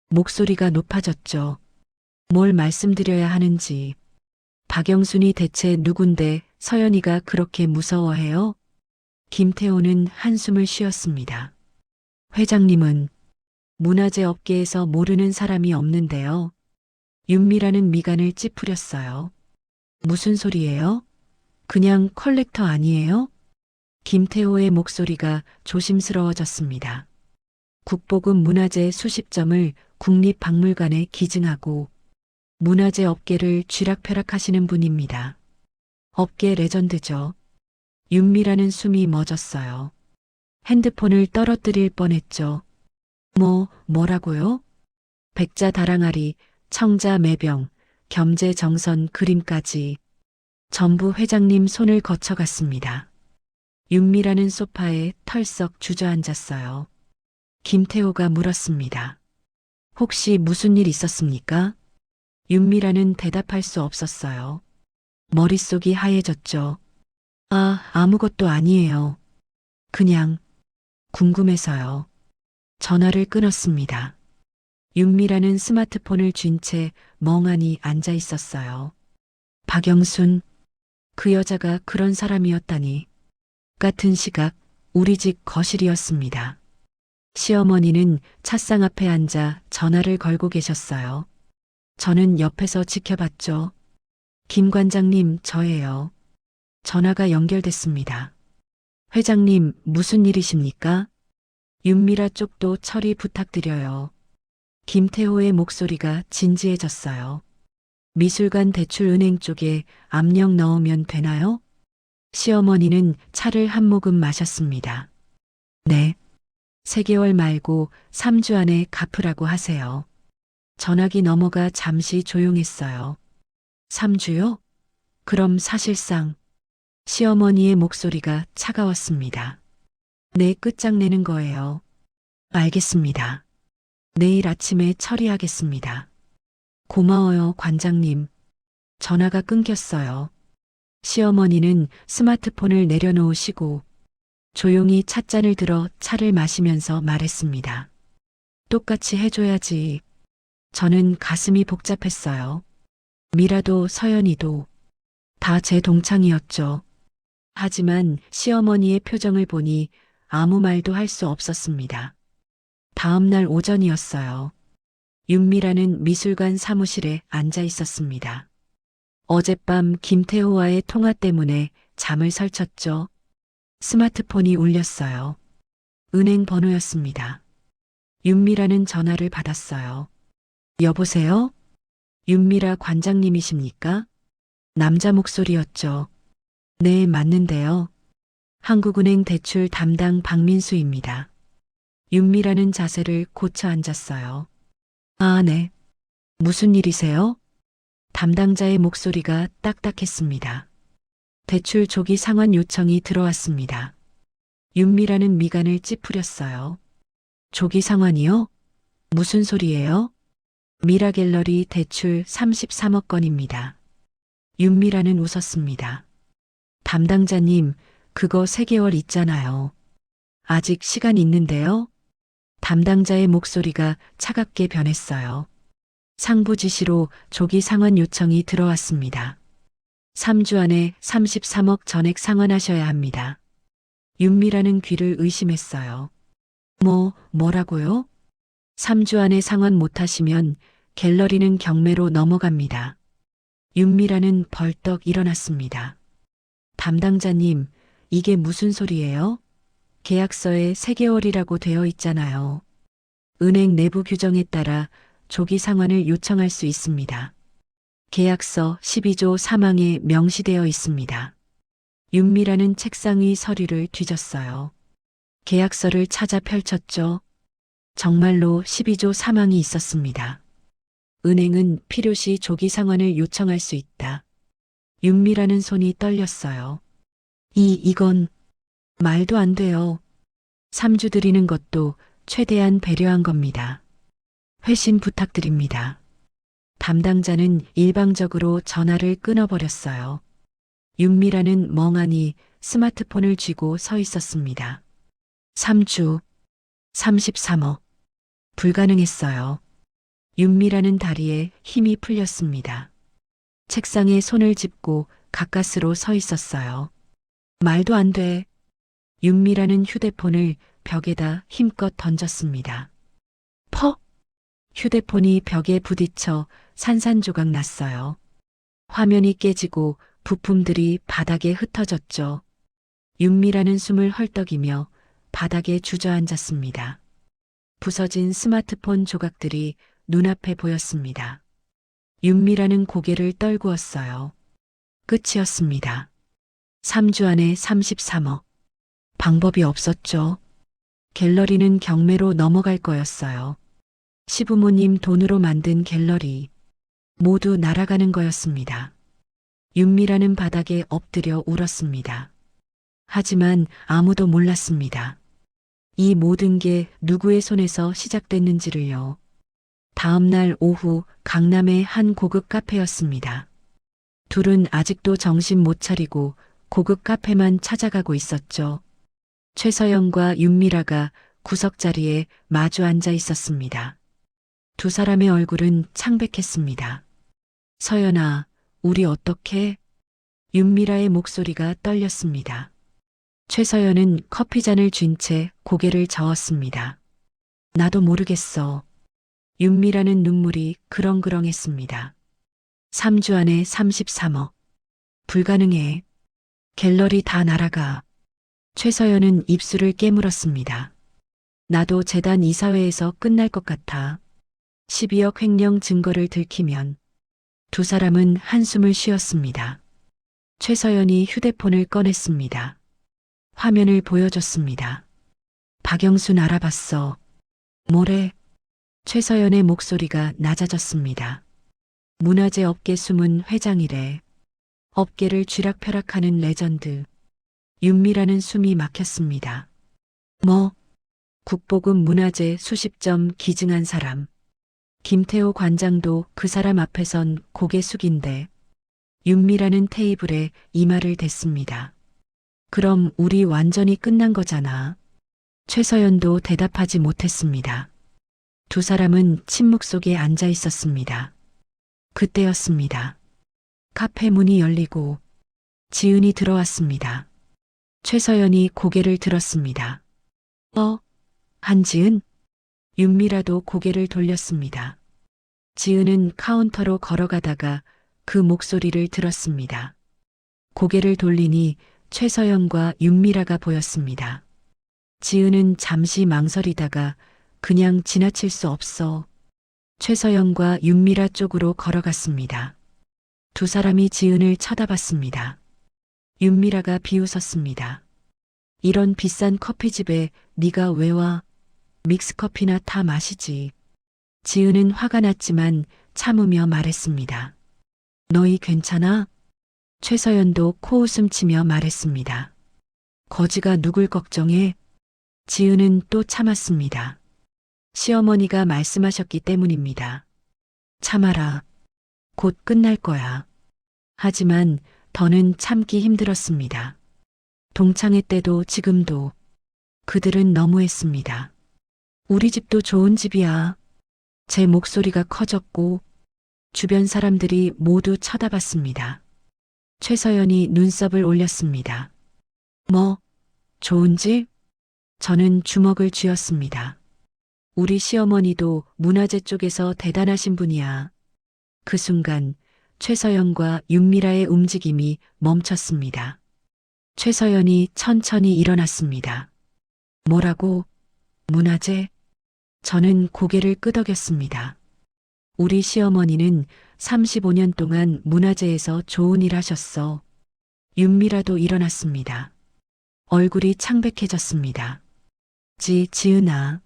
목소리가 높아졌죠. 뭘 말씀드려야 하는지. 박영순이 대체 누군데 서연이가 그렇게 무서워해요? 김태호는 한숨을 쉬었습니다. 회장님은 문화재 업계에서 모르는 사람이 없는데요. 윤미라는 미간을 찌푸렸어요. 무슨 소리예요? 그냥 컬렉터 아니에요? 김태호의 목소리가 조심스러워졌습니다. 국보급 문화재 수십 점을 국립박물관에 기증하고 문화재 업계를 쥐락펴락하시는 분입니다. 업계 레전드죠. 윤미라는 숨이 멎었어요. 핸드폰을 떨어뜨릴 뻔했죠. 뭐라고요? 백자 다랑아리, 청자 매병, 겸재 정선 그림까지 전부 회장님 손을 거쳐갔습니다. 윤미라는 소파에 털썩 주저앉았어요. 김태호가 물었습니다. 혹시 무슨 일 있었습니까? 윤미라는 대답할 수 없었어요. 머릿속이 하얘졌죠. 아, 아무것도 아니에요. 그냥 궁금해서요. 전화를 끊었습니다. 윤미라는 스마트폰을 쥔 채 멍하니 앉아 있었어요. 박영순, 그 여자가 그런 사람이었다니. 같은 시각 우리 집 거실이었습니다. 시어머니는 찻상 앞에 앉아 전화를 걸고 계셨어요. 저는 옆에서 지켜봤죠. 김 관장님, 저예요. 전화가 연결됐습니다. 회장님, 무슨 일이십니까? 윤미라 쪽도 처리 부탁드려요. 김태호의 목소리가 진지해졌어요. 미술관 대출은행 쪽에 압력 넣으면 되나요? 시어머니는 차를 한 모금 마셨습니다. 네. 3개월 말고 3주 안에 갚으라고 하세요. 전화기 넘어가 잠시 조용했어요. 3주요? 그럼 사실상 시어머니의 목소리가 차가웠습니다. 네, 끝장내는 거예요. 알겠습니다. 내일 아침에 처리하겠습니다. 고마워요, 관장님. 전화가 끊겼어요. 시어머니는 스마트폰을 내려놓으시고 조용히 찻잔을 들어 차를 마시면서 말했습니다. 똑같이 해줘야지. 저는 가슴이 복잡했어요. 미라도 서연이도 다 제 동창이었죠. 하지만 시어머니의 표정을 보니 아무 말도 할 수 없었습니다. 다음 날 오전이었어요. 윤미라는 미술관 사무실에 앉아 있었습니다. 어젯밤 김태호와의 통화 때문에 잠을 설쳤죠. 스마트폰이 울렸어요. 은행 번호였습니다. 윤미라는 전화를 받았어요. 여보세요? 윤미라 관장님이십니까? 남자 목소리였죠. 네, 맞는데요. 한국은행 대출 담당 박민수입니다. 윤미라는 자세를 고쳐 앉았어요. 아, 네. 무슨 일이세요? 담당자의 목소리가 딱딱했습니다. 대출 조기 상환 요청이 들어왔습니다. 윤미라는 미간을 찌푸렸어요. 조기 상환이요? 무슨 소리예요? 미라갤러리 대출 33억 건입니다. 윤미라는 웃었습니다. 담당자님, 그거 3개월 있잖아요. 아직 시간 있는데요? 담당자의 목소리가 차갑게 변했어요. 상부 지시로 조기 상환 요청이 들어왔습니다. 3주 안에 33억 전액 상환하셔야 합니다. 윤미라는 귀를 의심했어요. 뭐라고요? 3주 안에 상환 못하시면 갤러리는 경매로 넘어갑니다. 윤미라는 벌떡 일어났습니다. 담당자님, 이게 무슨 소리예요? 계약서에 3개월이라고 되어 있잖아요. 은행 내부 규정에 따라 조기 상환을 요청할 수 있습니다. 계약서 12조 3항에 명시되어 있습니다. 윤미라는 책상 위 서류를 뒤졌어요. 계약서를 찾아 펼쳤죠. 정말로 12조 3항이 있었습니다. 은행은 필요시 조기 상환을 요청할 수 있다. 윤미라는 손이 떨렸어요. 이건 말도 안 돼요. 3주 드리는 것도 최대한 배려한 겁니다. 회신 부탁드립니다. 담당자는 일방적으로 전화를 끊어버렸어요. 윤미라는 멍하니 스마트폰을 쥐고 서 있었습니다. 3주, 33억. 불가능했어요. 윤미라는 다리에 힘이 풀렸습니다. 책상에 손을 짚고 가까스로 서 있었어요. 말도 안 돼. 윤미라는 휴대폰을 벽에다 힘껏 던졌습니다. 퍽! 휴대폰이 벽에 부딪혀 산산조각 났어요. 화면이 깨지고 부품들이 바닥에 흩어졌죠. 윤미라는 숨을 헐떡이며 바닥에 주저앉았습니다. 부서진 스마트폰 조각들이 눈앞에 보였습니다. 윤미라는 고개를 떨구었어요. 끝이었습니다. 3주 안에 33억. 방법이 없었죠. 갤러리는 경매로 넘어갈 거였어요. 시부모님 돈으로 만든 갤러리. 모두 날아가는 거였습니다. 윤미라는 바닥에 엎드려 울었습니다. 하지만 아무도 몰랐습니다. 이 모든 게 누구의 손에서 시작됐는지를요. 다음 날 오후 강남의 한 고급 카페였습니다. 둘은 아직도 정신 못 차리고 고급 카페만 찾아가고 있었죠. 최서영과 윤미라가 구석자리에 마주 앉아 있었습니다. 두 사람의 얼굴은 창백했습니다. 서연아, 우리 어떡해? 윤미라의 목소리가 떨렸습니다. 최서연은 커피잔을 쥔 채 고개를 저었습니다. 나도 모르겠어. 윤미라는 눈물이 그렁그렁했습니다. 3주 안에 33억. 불가능해. 갤러리 다 날아가. 최서연은 입술을 깨물었습니다. 나도 재단 이사회에서 끝날 것 같아. 12억 횡령 증거를 들키면. 두 사람은 한숨을 쉬었습니다. 최서연이 휴대폰을 꺼냈습니다. 화면을 보여줬습니다. 박영순 알아봤어. 뭐래? 최서연의 목소리가 낮아졌습니다. 문화재 업계 숨은 회장이래. 업계를 쥐락펴락하는 레전드. 윤미라는 숨이 막혔습니다. 뭐? 국보급 문화재 수십 점 기증한 사람. 김태호 관장도 그 사람 앞에선 고개 숙인데. 윤미라는 테이블에 이마를 댔습니다. 그럼 우리 완전히 끝난 거잖아. 최서연도 대답하지 못했습니다. 두 사람은 침묵 속에 앉아 있었습니다. 그때였습니다. 카페 문이 열리고 지은이 들어왔습니다. 최서연이 고개를 들었습니다. 한지은? 윤미라도 고개를 돌렸습니다. 지은은 카운터로 걸어가다가 그 목소리를 들었습니다. 고개를 돌리니 최서연과 윤미라가 보였습니다. 지은은 잠시 망설이다가 그냥 지나칠 수 없어. 최서연과 윤미라 쪽으로 걸어갔습니다. 두 사람이 지은을 쳐다봤습니다. 윤미라가 비웃었습니다. 이런 비싼 커피집에 네가 왜 와? 믹스커피나 타 마시지. 지은은 화가 났지만 참으며 말했습니다. 너희 괜찮아? 최서연도 코웃음 치며 말했습니다. 거지가 누굴 걱정해? 지은은 또 참았습니다. 시어머니가 말씀하셨기 때문입니다. 참아라. 곧 끝날 거야. 하지만 더는 참기 힘들었습니다. 동창회 때도 지금도 그들은 너무했습니다. 우리 집도 좋은 집이야. 제 목소리가 커졌고 주변 사람들이 모두 쳐다봤습니다. 최서연이 눈썹을 올렸습니다. 뭐, 좋은 집? 저는 주먹을 쥐었습니다. 우리 시어머니도 문화재 쪽에서 대단하신 분이야. 그 순간 최서연과 윤미라의 움직임이 멈췄습니다. 최서연이 천천히 일어났습니다. 뭐라고? 문화재? 저는 고개를 끄덕였습니다. 우리 시어머니는 35년 동안 문화재에서 좋은 일 하셨어. 윤미라도 일어났습니다. 얼굴이 창백해졌습니다. 지은아,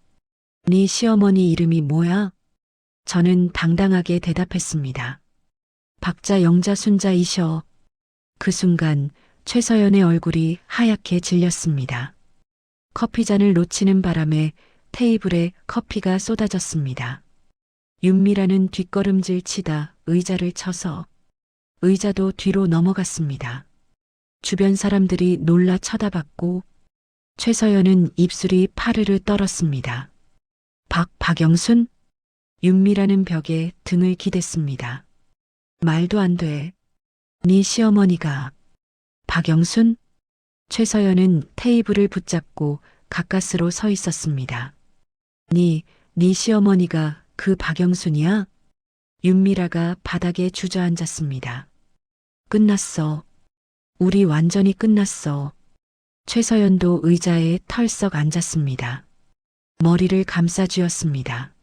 네 시어머니 이름이 뭐야? 저는 당당하게 대답했습니다. 박자 영자 순자이셔. 그 순간 최서연의 얼굴이 하얗게 질렸습니다. 커피잔을 놓치는 바람에 테이블에 커피가 쏟아졌습니다. 윤미라는 뒷걸음질 치다 의자를 쳐서 의자도 뒤로 넘어갔습니다. 주변 사람들이 놀라 쳐다봤고 최서연은 입술이 파르르 떨었습니다. 박영순? 윤미라는 벽에 등을 기댔습니다. 말도 안 돼. 네 시어머니가. 박영순? 최서연은 테이블을 붙잡고 가까스로 서 있었습니다. 네 시어머니가 그 박영순이야? 윤미라가 바닥에 주저앉았습니다. 끝났어. 우리 완전히 끝났어. 최서연도 의자에 털썩 앉았습니다. 머리를 감싸쥐었습니다.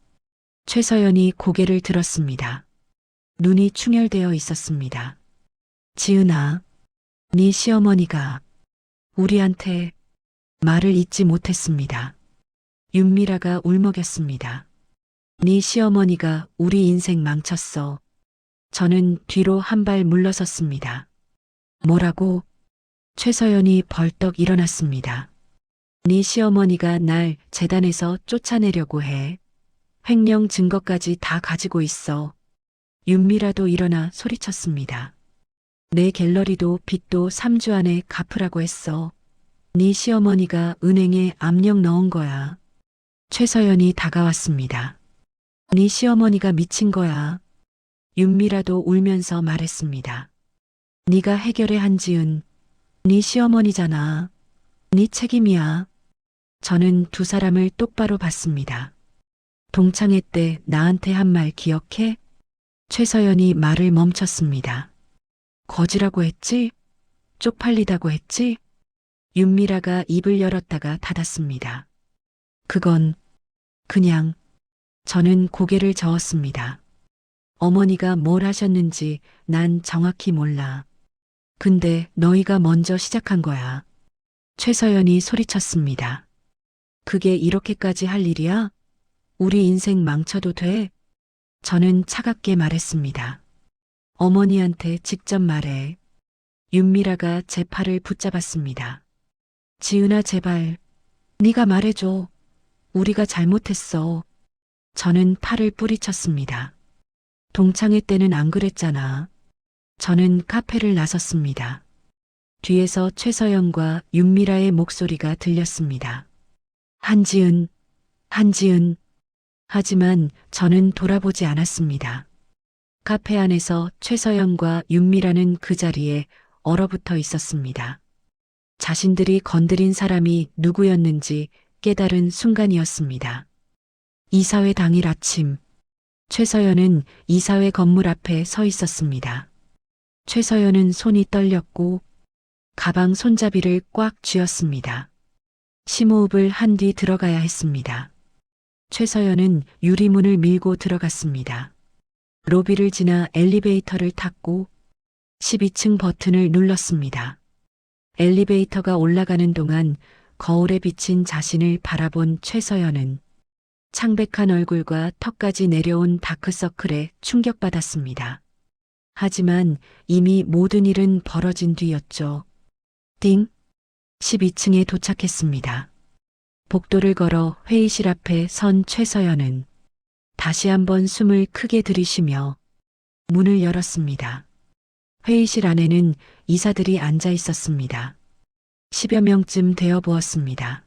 최서연이 고개를 들었습니다. 눈이 충혈되어 있었습니다. 지은아, 네 시어머니가 우리한테 말을 잇지 못했습니다. 윤미라가 울먹였습니다. 네 시어머니가 우리 인생 망쳤어. 저는 뒤로 한 발 물러섰습니다. 뭐라고? 최서연이 벌떡 일어났습니다. 네 시어머니가 날 재단에서 쫓아내려고 해. 횡령 증거까지 다 가지고 있어. 윤미라도 일어나 소리쳤습니다. 내 갤러리도 빚도 3주 안에 갚으라고 했어. 네 시어머니가 은행에 압력 넣은 거야. 최서연이 다가왔습니다. 네 시어머니가 미친 거야. 윤미라도 울면서 말했습니다. 네가 해결해 한지은. 네 시어머니잖아. 네 책임이야. 저는 두 사람을 똑바로 봤습니다. 동창회 때 나한테 한 말 기억해? 최서연이 말을 멈췄습니다. 거지라고 했지? 쪽팔리다고 했지? 윤미라가 입을 열었다가 닫았습니다. 그건 그냥. 저는 고개를 저었습니다. 어머니가 뭘 하셨는지 난 정확히 몰라. 근데 너희가 먼저 시작한 거야. 최서연이 소리쳤습니다. 그게 이렇게까지 할 일이야? 우리 인생 망쳐도 돼? 저는 차갑게 말했습니다. 어머니한테 직접 말해. 윤미라가 제 팔을 붙잡았습니다. 지은아 제발. 네가 말해줘. 우리가 잘못했어. 저는 팔을 뿌리쳤습니다. 동창회 때는 안 그랬잖아. 저는 카페를 나섰습니다. 뒤에서 최서연과 윤미라의 목소리가 들렸습니다. 한지은. 하지만 저는 돌아보지 않았습니다. 카페 안에서 최서연과 윤미라는 그 자리에 얼어붙어 있었습니다. 자신들이 건드린 사람이 누구였는지 깨달은 순간이었습니다. 이사회 당일 아침, 최서연은 이사회 건물 앞에 서 있었습니다. 최서연은 손이 떨렸고 가방 손잡이를 꽉 쥐었습니다. 심호흡을 한 뒤 들어가야 했습니다. 최서연은 유리문을 밀고 들어갔습니다. 로비를 지나 엘리베이터를 탔고 12층 버튼을 눌렀습니다. 엘리베이터가 올라가는 동안 거울에 비친 자신을 바라본 최서연은 창백한 얼굴과 턱까지 내려온 다크서클에 충격받았습니다. 하지만 이미 모든 일은 벌어진 뒤였죠. 띵! 12층에 도착했습니다. 복도를 걸어 회의실 앞에 선 최서연은 다시 한번 숨을 크게 들이쉬며 문을 열었습니다. 회의실 안에는 이사들이 앉아 있었습니다. 10여 명쯤 되어 보았습니다.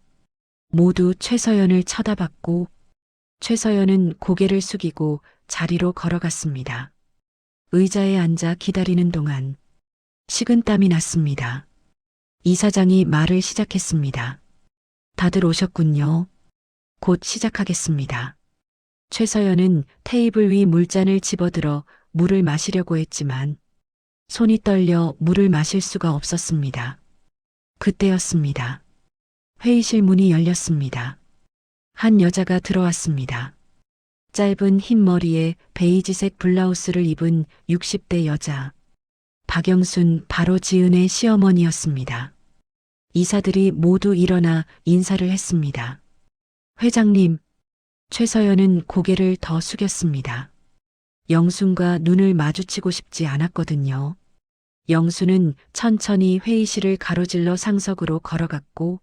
모두 최서연을 쳐다봤고 최서연은 고개를 숙이고 자리로 걸어갔습니다. 의자에 앉아 기다리는 동안 식은땀이 났습니다. 이사장이 말을 시작했습니다. 다들 오셨군요. 곧 시작하겠습니다. 최서연은 테이블 위 물잔을 집어들어 물을 마시려고 했지만 손이 떨려 물을 마실 수가 없었습니다. 그때였습니다. 회의실 문이 열렸습니다. 한 여자가 들어왔습니다. 짧은 흰 머리에 베이지색 블라우스를 입은 60대 여자. 박영순 바로 지은의 시어머니였습니다. 이사들이 모두 일어나 인사를 했습니다. 회장님, 최서연은 고개를 더 숙였습니다. 영순과 눈을 마주치고 싶지 않았거든요. 영수는 천천히 회의실을 가로질러 상석으로 걸어갔고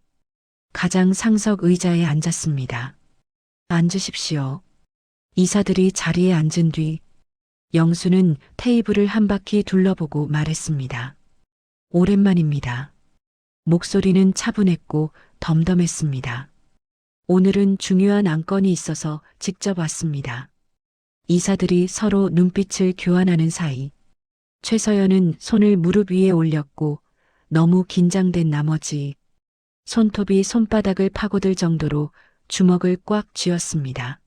가장 상석 의자에 앉았습니다. 앉으십시오. 이사들이 자리에 앉은 뒤 영수는 테이블을 한 바퀴 둘러보고 말했습니다. 오랜만입니다. 목소리는 차분했고 덤덤했습니다. 오늘은 중요한 안건이 있어서 직접 왔습니다. 이사들이 서로 눈빛을 교환하는 사이 최서연은 손을 무릎 위에 올렸고 너무 긴장된 나머지 손톱이 손바닥을 파고들 정도로 주먹을 꽉 쥐었습니다.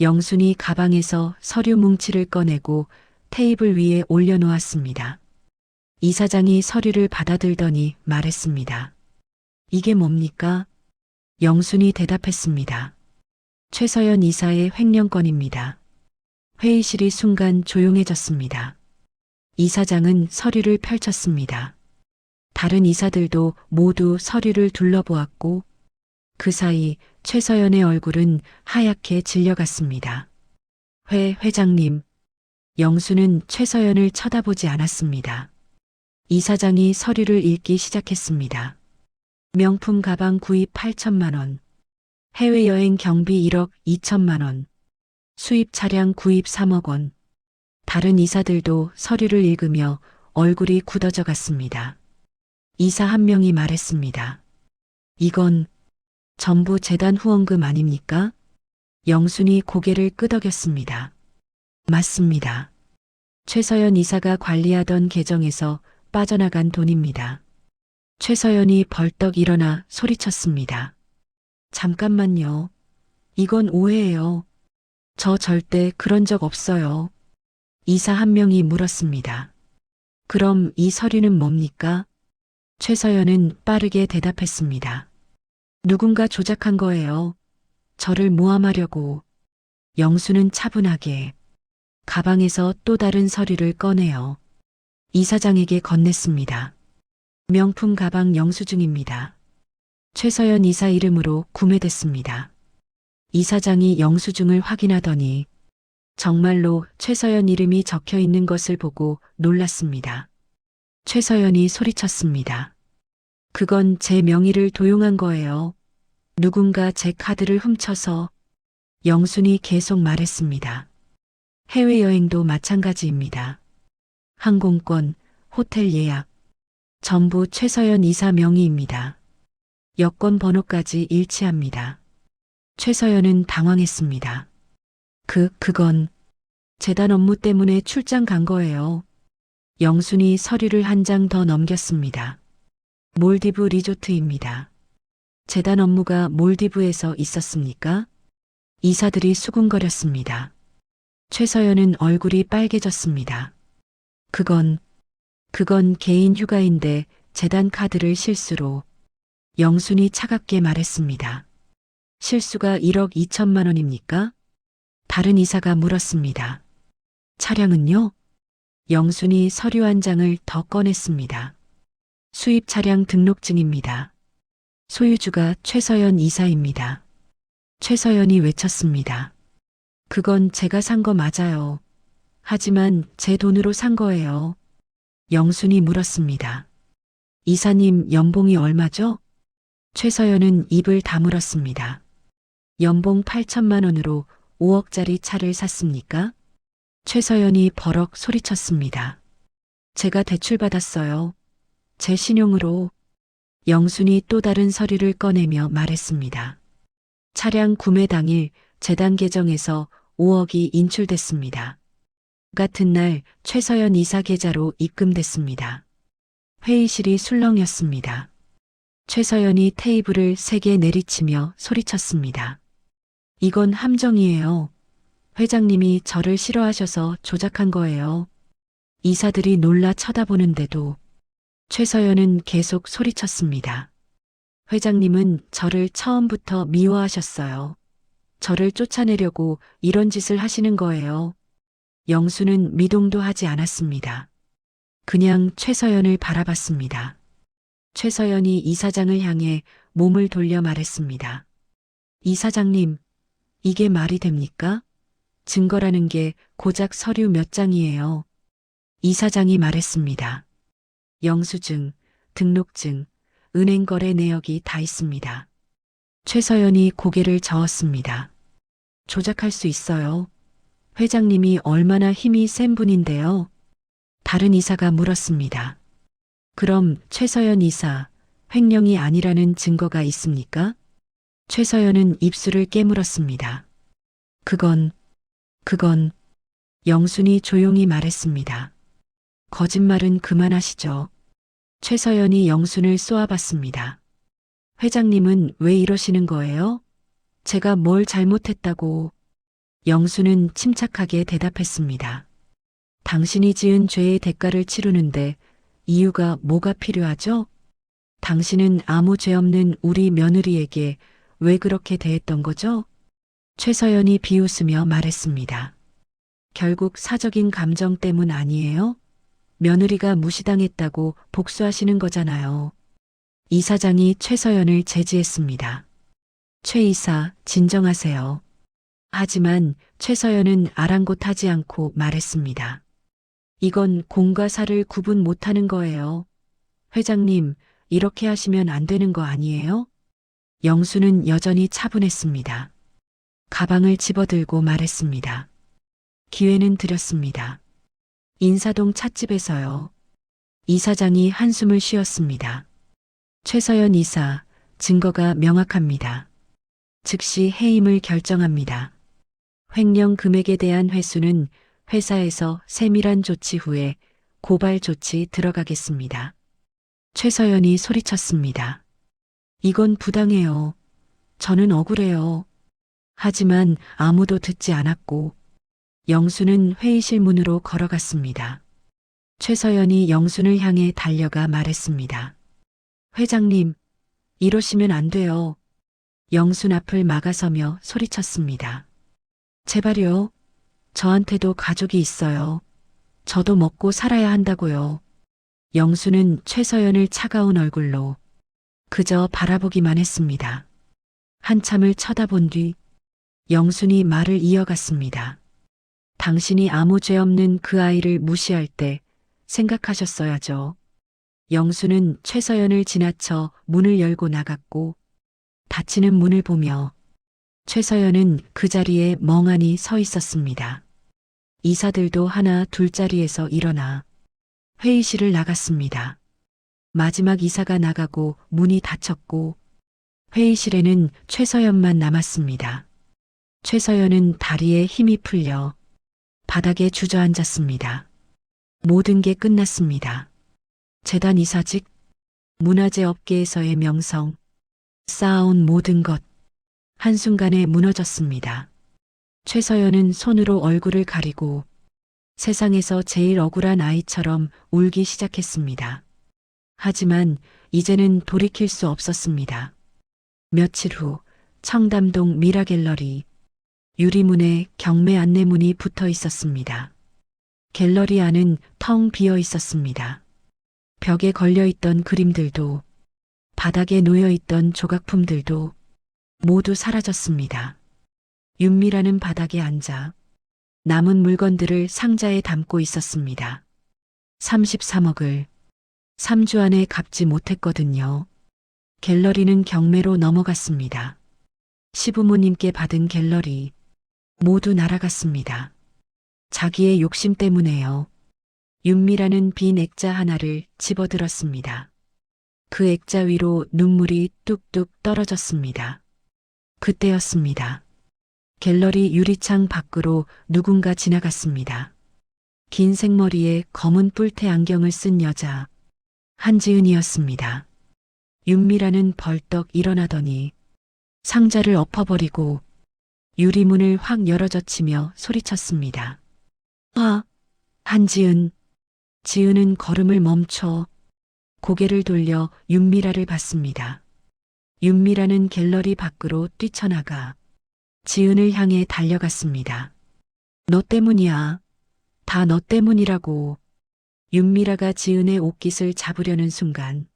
영순이 가방에서 서류 뭉치를 꺼내고 테이블 위에 올려놓았습니다. 이사장이 서류를 받아들더니 말했습니다. 이게 뭡니까? 영순이 대답했습니다. 최서연 이사의 횡령건입니다. 회의실이 순간 조용해졌습니다. 이사장은 서류를 펼쳤습니다. 다른 이사들도 모두 서류를 둘러보았고 그 사이 최서연의 얼굴은 하얗게 질려갔습니다. 회장님, 영수는 최서연을 쳐다보지 않았습니다. 이사장이 서류를 읽기 시작했습니다. 명품 가방 구입 8천만 원, 해외여행 경비 1억 2천만 원, 수입 차량 구입 3억 원. 다른 이사들도 서류를 읽으며 얼굴이 굳어져 갔습니다. 이사 한 명이 말했습니다. 이건 전부 재단 후원금 아닙니까? 영순이 고개를 끄덕였습니다. 맞습니다. 최서연 이사가 관리하던 계정에서 빠져나간 돈입니다. 최서연이 벌떡 일어나 소리쳤습니다. 잠깐만요. 이건 오해예요. 저 절대 그런 적 없어요. 이사 한 명이 물었습니다. 그럼 이 서류는 뭡니까? 최서연은 빠르게 대답했습니다. 누군가 조작한 거예요. 저를 모함하려고. 영수는 차분하게 가방에서 또 다른 서류를 꺼내어 이사장에게 건넸습니다. 명품 가방 영수증입니다. 최서연 이사 이름으로 구매됐습니다. 이사장이 영수증을 확인하더니 정말로 최서연 이름이 적혀 있는 것을 보고 놀랐습니다. 최서연이 소리쳤습니다. 그건 제 명의를 도용한 거예요. 누군가 제 카드를 훔쳐서. 영순이 계속 말했습니다. 해외여행도 마찬가지입니다. 항공권, 호텔 예약, 전부 최서연 이사 명의입니다. 여권 번호까지 일치합니다. 최서연은 당황했습니다. 그건 재단 업무 때문에 출장 간 거예요. 영순이 서류를 한 장 더 넘겼습니다. 몰디브 리조트입니다. 재단 업무가 몰디브에서 있었습니까? 이사들이 수군거렸습니다. 최서연은 얼굴이 빨개졌습니다. 그건 개인 휴가인데 재단 카드를 실수로. 영순이 차갑게 말했습니다. 실수가 1억 2천만 원입니까? 다른 이사가 물었습니다. 차량은요? 영순이 서류 한 장을 더 꺼냈습니다. 수입 차량 등록증입니다. 소유주가 최서연 이사입니다. 최서연이 외쳤습니다. 그건 제가 산 거 맞아요. 하지만 제 돈으로 산 거예요. 영순이 물었습니다. 이사님 연봉이 얼마죠? 최서연은 입을 다물었습니다. 연봉 8천만 원으로 5억짜리 차를 샀습니까? 최서연이 버럭 소리쳤습니다. 제가 대출받았어요. 제 신용으로. 영순이 또 다른 서류를 꺼내며 말했습니다. 차량 구매 당일 재단 계정에서 5억이 인출됐습니다. 같은 날 최서연 이사 계좌로 입금됐습니다. 회의실이 술렁였습니다. 최서연이 테이블을 3개 내리치며 소리쳤습니다. 이건 함정이에요. 회장님이 저를 싫어하셔서 조작한 거예요. 이사들이 놀라 쳐다보는데도 최서연은 계속 소리쳤습니다. 회장님은 저를 처음부터 미워하셨어요. 저를 쫓아내려고 이런 짓을 하시는 거예요. 영수는 미동도 하지 않았습니다. 그냥 최서연을 바라봤습니다. 최서연이 이사장을 향해 몸을 돌려 말했습니다. 이사장님, 이게 말이 됩니까? 증거라는 게 고작 서류 몇 장이에요. 이사장이 말했습니다. 영수증, 등록증, 은행 거래 내역이 다 있습니다. 최서연이 고개를 저었습니다. 조작할 수 있어요. 회장님이 얼마나 힘이 센 분인데요. 다른 이사가 물었습니다. 그럼 최서연 이사, 횡령이 아니라는 증거가 있습니까? 최서연은 입술을 깨물었습니다. 그건 영순이 조용히 말했습니다. 거짓말은 그만하시죠. 최서연이 영순을 쏘아봤습니다. 회장님은 왜 이러시는 거예요? 제가 뭘 잘못했다고. 영순은 침착하게 대답했습니다. 당신이 지은 죄의 대가를 치르는데 이유가 뭐가 필요하죠? 당신은 아무 죄 없는 우리 며느리에게 왜 그렇게 대했던 거죠? 최서연이 비웃으며 말했습니다. 결국 사적인 감정 때문 아니에요? 며느리가 무시당했다고 복수하시는 거잖아요. 이사장이 최서연을 제지했습니다. 최 이사, 진정하세요. 하지만 최서연은 아랑곳하지 않고 말했습니다. 이건 공과 사를 구분 못하는 거예요. 회장님, 이렇게 하시면 안 되는 거 아니에요? 영수는 여전히 차분했습니다. 가방을 집어들고 말했습니다. 기회는 드렸습니다. 인사동 찻집에서요. 이사장이 한숨을 쉬었습니다. 최서연 이사, 증거가 명확합니다. 즉시 해임을 결정합니다. 횡령 금액에 대한 회수는 회사에서 세밀한 조치 후에 고발 조치 들어가겠습니다. 최서연이 소리쳤습니다. 이건 부당해요. 저는 억울해요. 하지만 아무도 듣지 않았고 영수는 회의실 문으로 걸어갔습니다. 최서연이 영순을 향해 달려가 말했습니다. 회장님, 이러시면 안 돼요. 영순 앞을 막아서며 소리쳤습니다. 제발요. 저한테도 가족이 있어요. 저도 먹고 살아야 한다고요. 영수는 최서연을 차가운 얼굴로 그저 바라보기만 했습니다. 한참을 쳐다본 뒤 영순이 말을 이어갔습니다. 당신이 아무 죄 없는 그 아이를 무시할 때 생각하셨어야죠. 영수는 최서연을 지나쳐 문을 열고 나갔고 닫히는 문을 보며 최서연은 그 자리에 멍하니 서 있었습니다. 이사들도 하나 둘자리에서 일어나 회의실을 나갔습니다. 마지막 이사가 나가고 문이 닫혔고 회의실에는 최서연만 남았습니다. 최서연은 다리에 힘이 풀려 바닥에 주저앉았습니다. 모든 게 끝났습니다. 재단 이사직, 문화재 업계에서의 명성, 쌓아온 모든 것, 한순간에 무너졌습니다. 최서연은 손으로 얼굴을 가리고 세상에서 제일 억울한 아이처럼 울기 시작했습니다. 하지만 이제는 돌이킬 수 없었습니다. 며칠 후 청담동 미라갤러리 유리문에 경매 안내문이 붙어 있었습니다. 갤러리 안은 텅 비어 있었습니다. 벽에 걸려있던 그림들도 바닥에 놓여있던 조각품들도 모두 사라졌습니다. 윤미라는 바닥에 앉아 남은 물건들을 상자에 담고 있었습니다. 33억을 3주 안에 갚지 못했거든요. 갤러리는 경매로 넘어갔습니다. 시부모님께 받은 갤러리 모두 날아갔습니다. 자기의 욕심 때문에요. 윤미라는 빈 액자 하나를 집어들었습니다. 그 액자 위로 눈물이 뚝뚝 떨어졌습니다. 그때였습니다. 갤러리 유리창 밖으로 누군가 지나갔습니다. 긴 생머리에 검은 뿔테 안경을 쓴 여자, 한지은이었습니다. 윤미라는 벌떡 일어나더니 상자를 엎어버리고 유리문을 확 열어젖히며 소리쳤습니다. 한지은. 지은은 걸음을 멈춰 고개를 돌려 윤미라를 봤습니다. 윤미라는 갤러리 밖으로 뛰쳐나가 지은을 향해 달려갔습니다. 너 때문이야. 다 너 때문이라고. 윤미라가 지은의 옷깃을 잡으려는 순간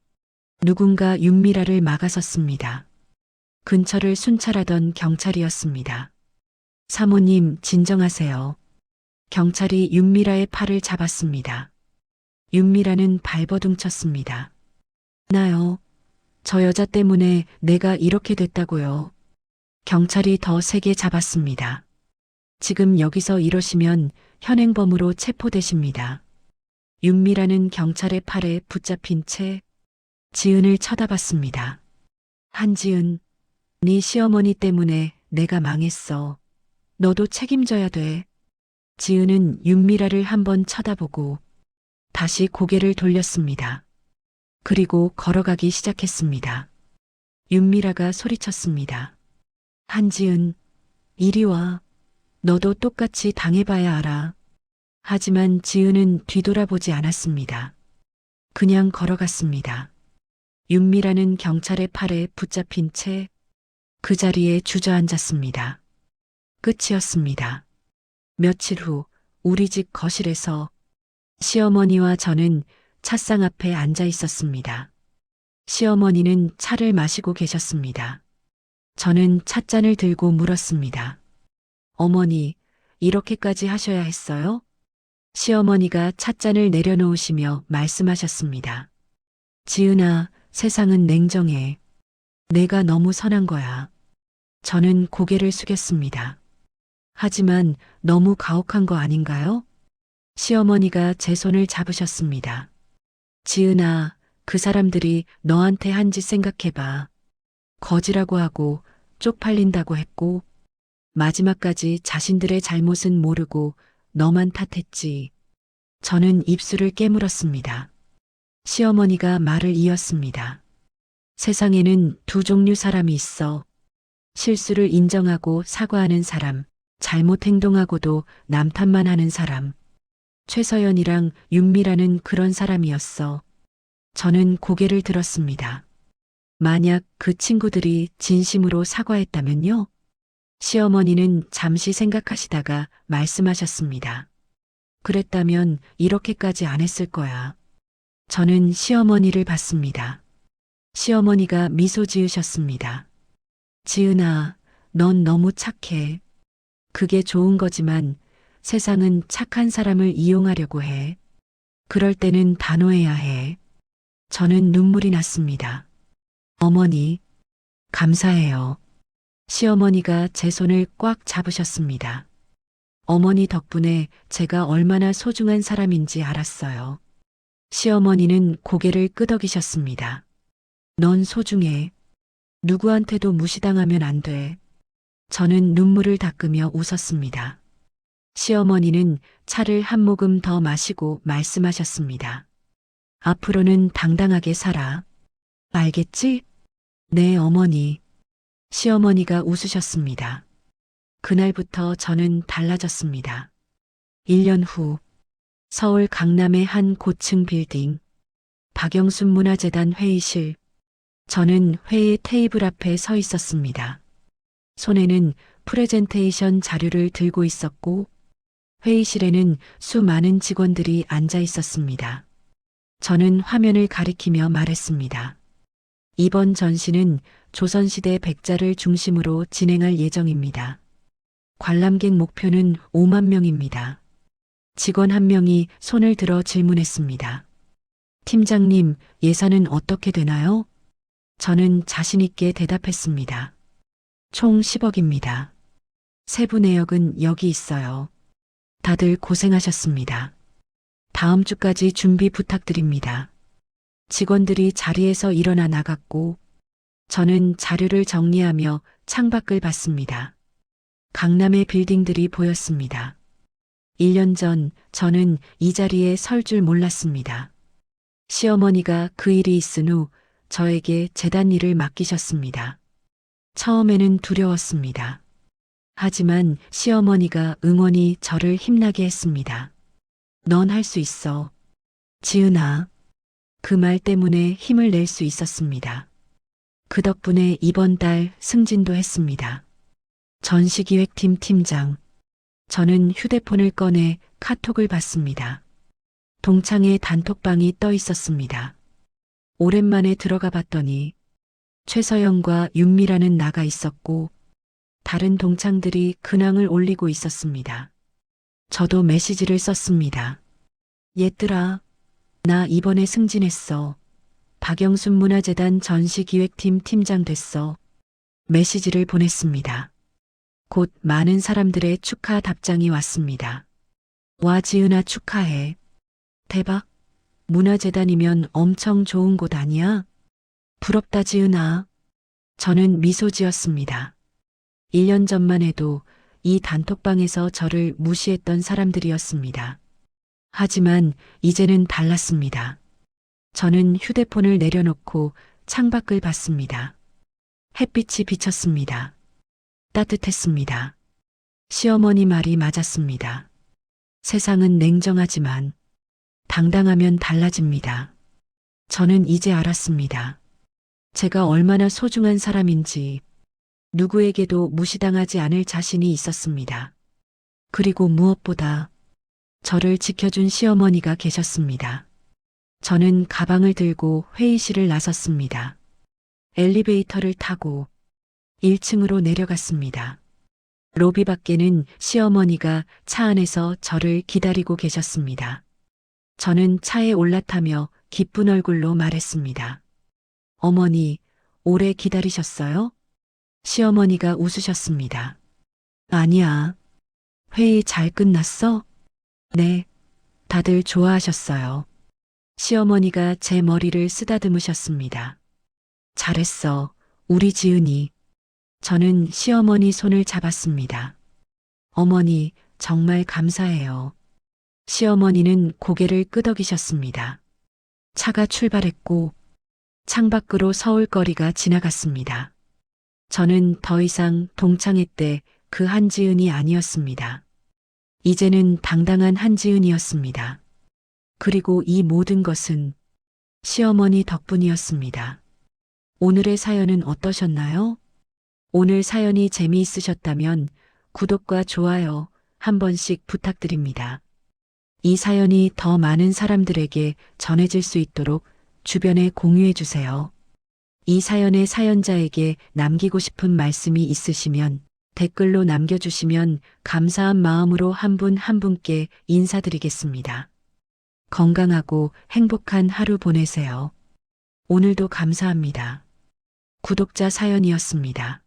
누군가 윤미라를 막아섰습니다. 근처를 순찰하던 경찰이었습니다. 사모님, 진정하세요. 경찰이 윤미라의 팔을 잡았습니다. 윤미라는 발버둥 쳤습니다. 나요. 저 여자 때문에 내가 이렇게 됐다고요. 경찰이 더 세게 잡았습니다. 지금 여기서 이러시면 현행범으로 체포되십니다. 윤미라는 경찰의 팔에 붙잡힌 채 지은을 쳐다봤습니다. 한지은, 네 시어머니 때문에 내가 망했어. 너도 책임져야 돼. 지은은 윤미라를 한번 쳐다보고 다시 고개를 돌렸습니다. 그리고 걸어가기 시작했습니다. 윤미라가 소리쳤습니다. 한지은, 이리 와. 너도 똑같이 당해봐야 알아. 하지만 지은은 뒤돌아보지 않았습니다. 그냥 걸어갔습니다. 윤미라는 경찰의 팔에 붙잡힌 채 그 자리에 주저앉았습니다. 끝이었습니다. 며칠 후 우리 집 거실에서 시어머니와 저는 찻상 앞에 앉아 있었습니다. 시어머니는 차를 마시고 계셨습니다. 저는 찻잔을 들고 물었습니다. 어머니, 이렇게까지 하셔야 했어요? 시어머니가 찻잔을 내려놓으시며 말씀하셨습니다. 지은아, 세상은 냉정해. 내가 너무 선한 거야. 저는 고개를 숙였습니다. 하지만 너무 가혹한 거 아닌가요? 시어머니가 제 손을 잡으셨습니다. 지은아, 그 사람들이 너한테 한 짓 생각해봐. 거지라고 하고 쪽팔린다고 했고 마지막까지 자신들의 잘못은 모르고 너만 탓했지. 저는 입술을 깨물었습니다. 시어머니가 말을 이었습니다. 세상에는 두 종류 사람이 있어. 실수를 인정하고 사과하는 사람, 잘못 행동하고도 남 탓만 하는 사람. 최서연이랑 윤미라는 그런 사람이었어. 저는 고개를 들었습니다. 만약 그 친구들이 진심으로 사과했다면요? 시어머니는 잠시 생각하시다가 말씀하셨습니다. 그랬다면 이렇게까지 안 했을 거야. 저는 시어머니를 봤습니다. 시어머니가 미소 지으셨습니다. 지은아, 넌 너무 착해. 그게 좋은 거지만 세상은 착한 사람을 이용하려고 해. 그럴 때는 단호해야 해. 저는 눈물이 났습니다. 어머니, 감사해요. 시어머니가 제 손을 꽉 잡으셨습니다. 어머니 덕분에 제가 얼마나 소중한 사람인지 알았어요. 시어머니는 고개를 끄덕이셨습니다. 넌 소중해. 누구한테도 무시당하면 안 돼. 저는 눈물을 닦으며 웃었습니다. 시어머니는 차를 한 모금 더 마시고 말씀하셨습니다. 앞으로는 당당하게 살아. 알겠지? 네, 어머니. 시어머니가 웃으셨습니다. 그날부터 저는 달라졌습니다. 1년 후 서울 강남의 한 고층 빌딩 박영순 문화재단 회의실. 저는 회의 테이블 앞에 서 있었습니다. 손에는 프레젠테이션 자료를 들고 있었고 회의실에는 수많은 직원들이 앉아 있었습니다. 저는 화면을 가리키며 말했습니다. 이번 전시는 조선시대 백자를 중심으로 진행할 예정입니다. 관람객 목표는 5만 명입니다. 직원 한 명이 손을 들어 질문했습니다. 팀장님, 예산은 어떻게 되나요? 저는 자신 있게 대답했습니다. 총 10억입니다. 세부 내역은 여기 있어요. 다들 고생하셨습니다. 다음 주까지 준비 부탁드립니다. 직원들이 자리에서 일어나 나갔고 저는 자료를 정리하며 창밖을 봤습니다. 강남의 빌딩들이 보였습니다. 1년 전 저는 이 자리에 설 줄 몰랐습니다. 시어머니가 그 일이 있은 후 저에게 재단 일을 맡기셨습니다. 처음에는 두려웠습니다. 하지만 시어머니가 응원이 저를 힘나게 했습니다. 넌 할 수 있어. 지은아. 그 말 때문에 힘을 낼 수 있었습니다. 그 덕분에 이번 달 승진도 했습니다. 전시기획팀 팀장. 저는 휴대폰을 꺼내 카톡을 봤습니다. 동창회 단톡방이 떠 있었습니다. 오랜만에 들어가 봤더니 최서영과 윤미라는 나가 있었고 다른 동창들이 근황을 올리고 있었습니다. 저도 메시지를 썼습니다. 얘들아, 나 이번에 승진했어. 박영순 문화재단 전시기획팀 팀장 됐어. 메시지를 보냈습니다. 곧 많은 사람들의 축하 답장이 왔습니다. 와, 지은아 축하해. 대박. 문화재단이면 엄청 좋은 곳 아니야? 부럽다, 지은아. 저는 미소 지었습니다. 1년 전만 해도 이 단톡방에서 저를 무시했던 사람들이었습니다. 하지만 이제는 달랐습니다. 저는 휴대폰을 내려놓고 창밖을 봤습니다. 햇빛이 비쳤습니다. 따뜻했습니다. 시어머니 말이 맞았습니다. 세상은 냉정하지만 당당하면 달라집니다. 저는 이제 알았습니다. 제가 얼마나 소중한 사람인지, 누구에게도 무시당하지 않을 자신이 있었습니다. 그리고 무엇보다 저를 지켜준 시어머니가 계셨습니다. 저는 가방을 들고 회의실을 나섰습니다. 엘리베이터를 타고 1층으로 내려갔습니다. 로비 밖에는 시어머니가 차 안에서 저를 기다리고 계셨습니다. 저는 차에 올라타며 기쁜 얼굴로 말했습니다. 어머니, 오래 기다리셨어요? 시어머니가 웃으셨습니다. 아니야. 회의 잘 끝났어? 네. 다들 좋아하셨어요. 시어머니가 제 머리를 쓰다듬으셨습니다. 잘했어, 우리 지은이. 저는 시어머니 손을 잡았습니다. 어머니, 정말 감사해요. 시어머니는 고개를 끄덕이셨습니다. 차가 출발했고 창밖으로 서울거리가 지나갔습니다. 저는 더 이상 동창회 때 그 한지은이 아니었습니다. 이제는 당당한 한지은이었습니다. 그리고 이 모든 것은 시어머니 덕분이었습니다. 오늘의 사연은 어떠셨나요? 오늘 사연이 재미있으셨다면 구독과 좋아요 한 번씩 부탁드립니다. 이 사연이 더 많은 사람들에게 전해질 수 있도록 주변에 공유해 주세요. 이 사연의 사연자에게 남기고 싶은 말씀이 있으시면 댓글로 남겨주시면 감사한 마음으로 한 분 한 분께 인사드리겠습니다. 건강하고 행복한 하루 보내세요. 오늘도 감사합니다. 구독자 사연이었습니다.